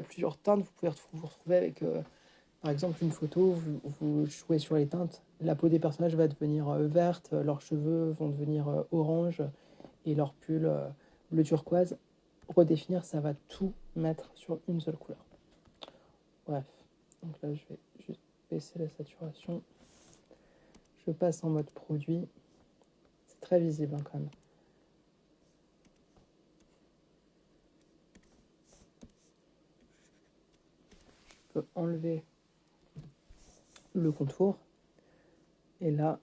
plusieurs teintes, vous pouvez vous retrouver avec, par exemple, une photo, vous jouez sur les teintes, la peau des personnages va devenir verte, leurs cheveux vont devenir orange et leur pull bleu turquoise. Redéfinir, ça va tout mettre sur une seule couleur. Bref, donc là, je vais juste baisser la saturation. Je passe en mode produit. C'est très visible hein, quand même. Je peux enlever le contour. Et là,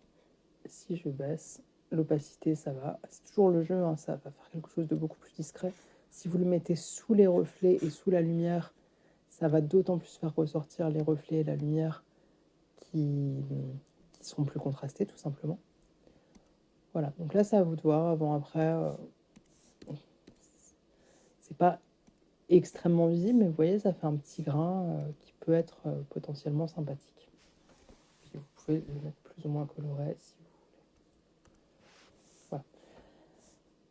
si je baisse l'opacité, ça va. C'est toujours le jeu, hein, ça va faire quelque chose de beaucoup plus discret. Si vous le mettez sous les reflets et sous la lumière, ça va d'autant plus faire ressortir les reflets et la lumière qui seront plus contrastés, tout simplement. Voilà, donc là, c'est à vous de voir. Avant, après, c'est pas extrêmement visible, mais vous voyez, ça fait un petit grain qui peut être potentiellement sympathique. Puis vous pouvez le mettre plus ou moins coloré si vous voulez. Voilà.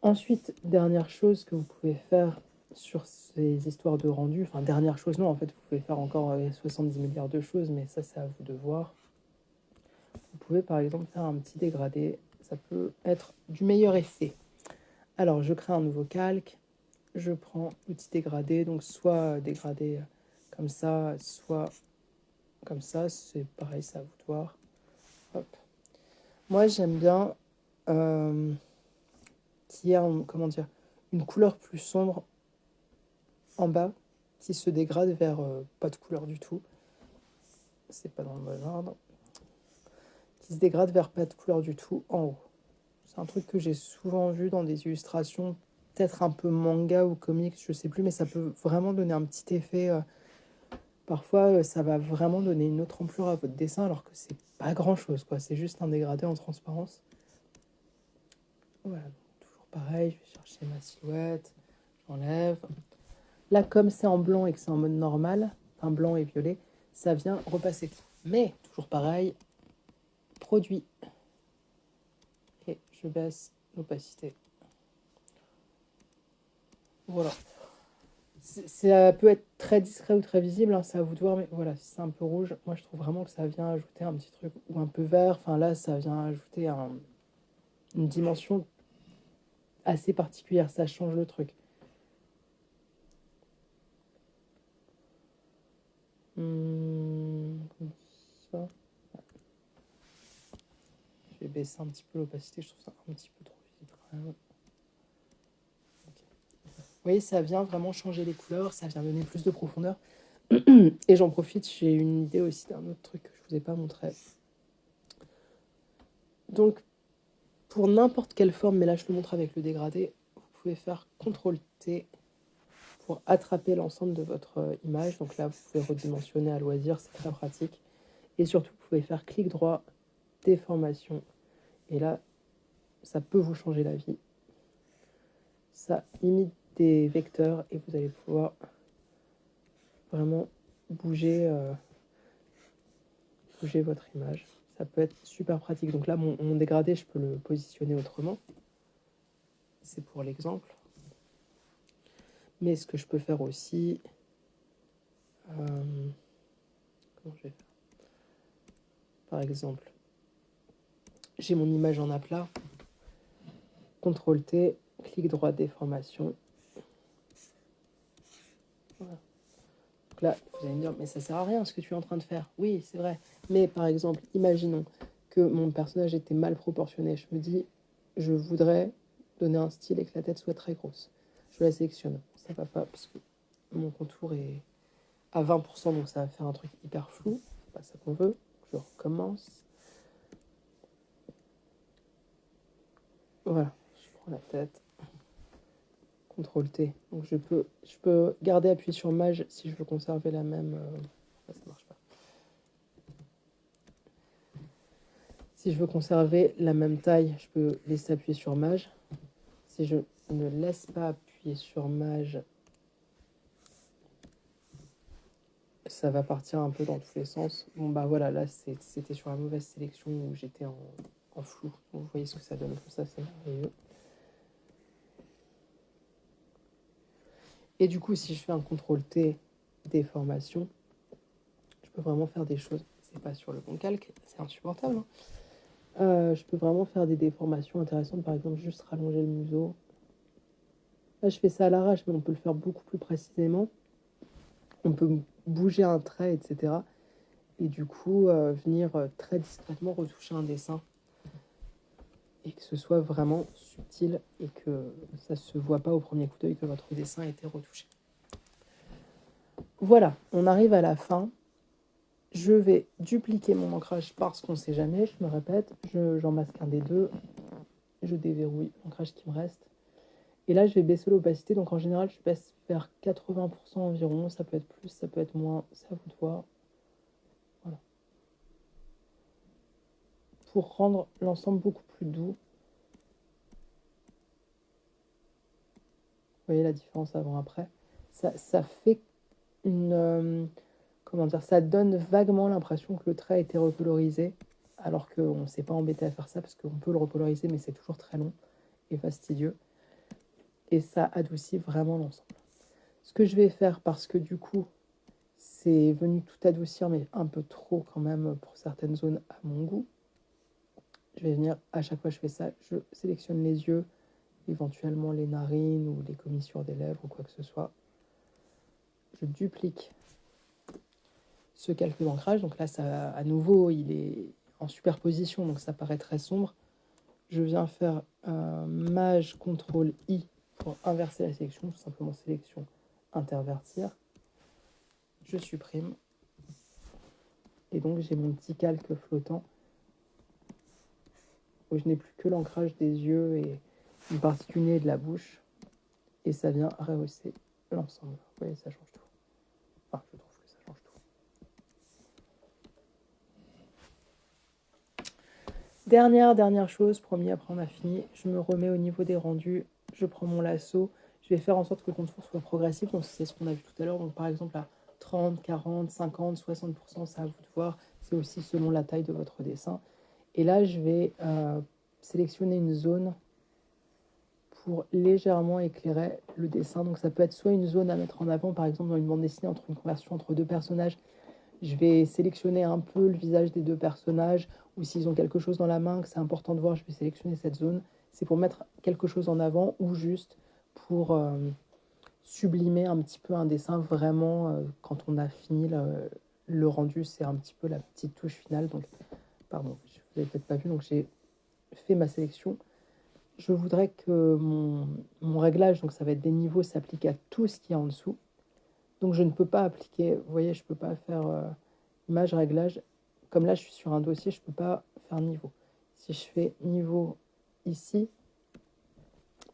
Ensuite, dernière chose que vous pouvez faire sur ces histoires de rendu, enfin dernière chose non, en fait vous pouvez faire encore 70 milliards de choses, mais ça c'est à vous de voir. Vous pouvez par exemple faire un petit dégradé, ça peut être du meilleur effet. Alors je crée un nouveau calque, je prends l'outil dégradé, donc soit dégradé comme ça, soit comme ça, c'est pareil, c'est à vous de voir. Hop. Moi j'aime bien qu'il y ait comment dire, une couleur plus sombre en bas qui se dégrade vers pas de couleur du tout. C'est pas dans le bon ordre. Qui se dégrade vers pas de couleur du tout en haut. C'est un truc que j'ai souvent vu dans des illustrations, peut-être un peu manga ou comics, je sais plus, mais ça peut vraiment donner un petit effet. Parfois, ça va vraiment donner une autre ampleur à votre dessin, alors que c'est pas grand-chose, quoi. C'est juste un dégradé en transparence. Voilà, toujours pareil, je vais chercher ma silhouette, j'enlève. Là, comme c'est en blanc et que c'est en mode normal, enfin blanc et violet, ça vient repasser. Mais, toujours pareil, produit. Et je baisse l'opacité. Voilà. Ça peut être très discret ou très visible, hein, c'est à vous de voir, mais voilà, si c'est un peu rouge, moi je trouve vraiment que ça vient ajouter un petit truc, ou un peu vert, enfin là, ça vient ajouter une dimension assez particulière, ça change le truc. Comme ça. Je vais baisser un petit peu l'opacité, je trouve ça un petit peu trop visible quand même. Vous voyez, ça vient vraiment changer les couleurs, ça vient donner plus de profondeur. Et j'en profite, j'ai une idée aussi d'un autre truc que je vous ai pas montré. Donc, pour n'importe quelle forme, mais là je le montre avec le dégradé, vous pouvez faire CTRL-T pour attraper l'ensemble de votre image. Donc là, vous pouvez redimensionner à loisir, c'est très pratique. Et surtout, vous pouvez faire clic droit, déformation. Et là, ça peut vous changer la vie. Ça imite des vecteurs et vous allez pouvoir vraiment bouger votre image. Ça peut être super pratique. Donc là, mon dégradé, je peux le positionner autrement. C'est pour l'exemple. Mais ce que je peux faire aussi... comment je vais faire? Par exemple, j'ai mon image en aplat. CTRL-T, clic droit, déformation. Voilà. Donc là, vous allez me dire, mais ça sert à rien ce que tu es en train de faire. Oui, c'est vrai. Mais par exemple, imaginons que mon personnage était mal proportionné. Je me dis, je voudrais donner un style et que la tête soit très grosse. Je la sélectionne. Ça va pas parce que mon contour est à 20%, donc ça va faire un truc hyper flou. C'est pas ça qu'on veut. Je recommence. Voilà, je prends la tête. CTRL-T. Donc je peux garder appuyé sur Maj si je veux conserver la même... ça marche pas. Si je veux conserver la même taille, je peux laisser appuyer sur Maj. Si je ne laisse pas appuyer sur Maj, ça va partir un peu dans tous les sens. Bon bah voilà, là c'était sur la mauvaise sélection où j'étais en flou. Donc, vous voyez ce que ça donne comme ça, c'est merveilleux. Et du coup, si je fais un CTRL-T déformation, je peux vraiment faire des choses. C'est pas sur le bon calque, c'est insupportable. Je peux vraiment faire des déformations intéressantes, par exemple juste rallonger le museau. Là, je fais ça à l'arrache, mais on peut le faire beaucoup plus précisément. On peut bouger un trait, etc. Et du coup, venir très discrètement retoucher un dessin. Et que ce soit vraiment subtil et que ça ne se voit pas au premier coup d'œil que votre dessin a été retouché. Voilà, on arrive à la fin. Je vais dupliquer mon ancrage parce qu'on ne sait jamais, je me répète. J'en masque un des deux. Je déverrouille l'ancrage qui me reste. Et là, je vais baisser l'opacité. Donc, en général, je baisse vers 80% environ. Ça peut être plus, ça peut être moins. C'est à vous de voir. Voilà. Pour rendre l'ensemble beaucoup plus doux. Vous voyez la différence avant-après. Ça fait une... comment dire, ça donne vaguement l'impression que le trait a été recolorisé, alors qu'on ne s'est pas embêté à faire ça, parce qu'on peut le recoloriser, mais c'est toujours très long et fastidieux. Et ça adoucit vraiment l'ensemble. Ce que je vais faire, parce que du coup, c'est venu tout adoucir, mais un peu trop quand même pour certaines zones à mon goût. Je vais venir, à chaque fois que je fais ça, je sélectionne les yeux, éventuellement les narines ou les commissures des lèvres ou quoi que ce soit. Je duplique ce calque d'ancrage. Donc là, ça, à nouveau, il est en superposition, donc ça paraît très sombre. Je viens faire un Maj CTRL-I pour inverser la sélection, tout simplement sélection, intervertir. Je supprime. Et donc, j'ai mon petit calque flottant où je n'ai plus que l'ancrage des yeux et une partie du nez et de la bouche. Et ça vient rehausser l'ensemble. Vous voyez, ça change tout. Enfin, je trouve que ça change tout. Dernière chose, promis, après on a fini. Je me remets au niveau des rendus. Je prends mon lasso. Je vais faire en sorte que le contour soit progressif. Donc, c'est ce qu'on a vu tout à l'heure. Donc, par exemple, à 30, 40, 50, 60%, c'est à vous de voir. C'est aussi selon la taille de votre dessin. Et là, je vais sélectionner une zone pour légèrement éclairer le dessin. Donc ça peut être soit une zone à mettre en avant, par exemple dans une bande dessinée entre une conversion entre deux personnages, je vais sélectionner un peu le visage des deux personnages, ou s'ils ont quelque chose dans la main que c'est important de voir, je vais sélectionner cette zone. C'est pour mettre quelque chose en avant ou juste pour sublimer un petit peu un dessin. Vraiment, quand on a fini le rendu, c'est un petit peu la petite touche finale. Donc, pardon, je vous avais peut-être pas vu, donc j'ai fait ma sélection. Je voudrais que mon réglage, donc ça va être des niveaux, s'applique à tout ce qui est en dessous. Donc je ne peux pas appliquer, vous voyez, je ne peux pas faire image, réglage. Comme là, je suis sur un dossier, je ne peux pas faire niveau. Si je fais niveau ici,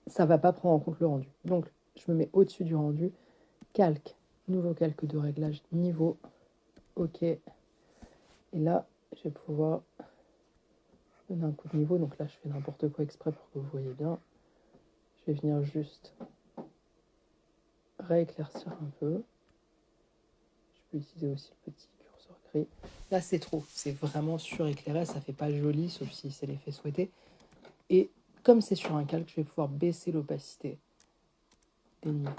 ça ne va pas prendre en compte le rendu. Donc je me mets au-dessus du rendu, calque, nouveau calque de réglage, niveau, OK. Et là, je vais pouvoir donner un coup de niveau. Donc là, je fais n'importe quoi exprès pour que vous voyez bien. Je vais venir juste rééclaircir un peu. Je peux utiliser aussi le petit curseur gris. Là, c'est trop. C'est vraiment suréclairé. Ça fait pas joli, sauf si c'est l'effet souhaité. Et comme c'est sur un calque, je vais pouvoir baisser l'opacité des niveaux.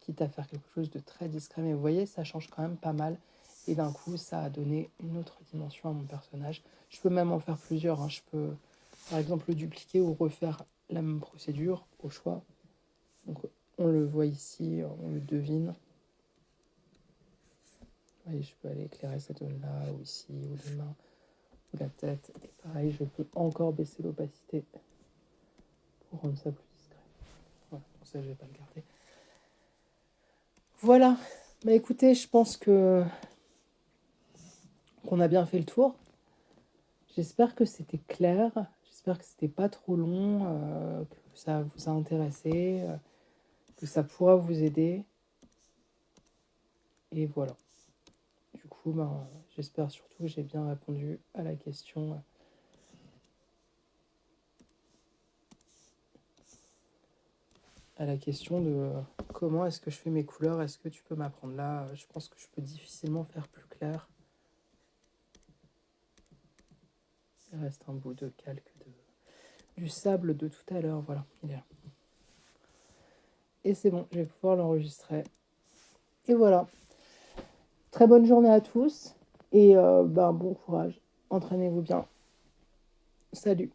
quitte à faire quelque chose de très discret. Mais vous voyez, ça change quand même pas mal. Et d'un coup, ça a donné une autre dimension à mon personnage. Je peux même en faire plusieurs, hein. Je peux, par exemple, le dupliquer ou refaire la même procédure au choix. Donc, on le voit ici, on le devine. Vous voyez, je peux aller éclairer cette zone-là, ou ici, ou les mains, ou la tête. Et pareil, je peux encore baisser l'opacité pour rendre ça plus discret. Voilà, pour ça, je ne vais pas le garder. Voilà. Bah écoutez, je pense qu'on a bien fait le tour. J'espère que c'était clair. J'espère que c'était pas trop long, que ça vous a intéressé, que ça pourra vous aider. Et voilà. Du coup, j'espère surtout que j'ai bien répondu à la question. À la question de comment est-ce que je fais mes couleurs, est-ce que tu peux m'apprendre là? Je pense que je peux difficilement faire plus clair. Il reste un bout de calque du sable de tout à l'heure, voilà, il est là. Et c'est bon, je vais pouvoir l'enregistrer. Et voilà. Très bonne journée à tous et bon courage. Entraînez-vous bien. Salut.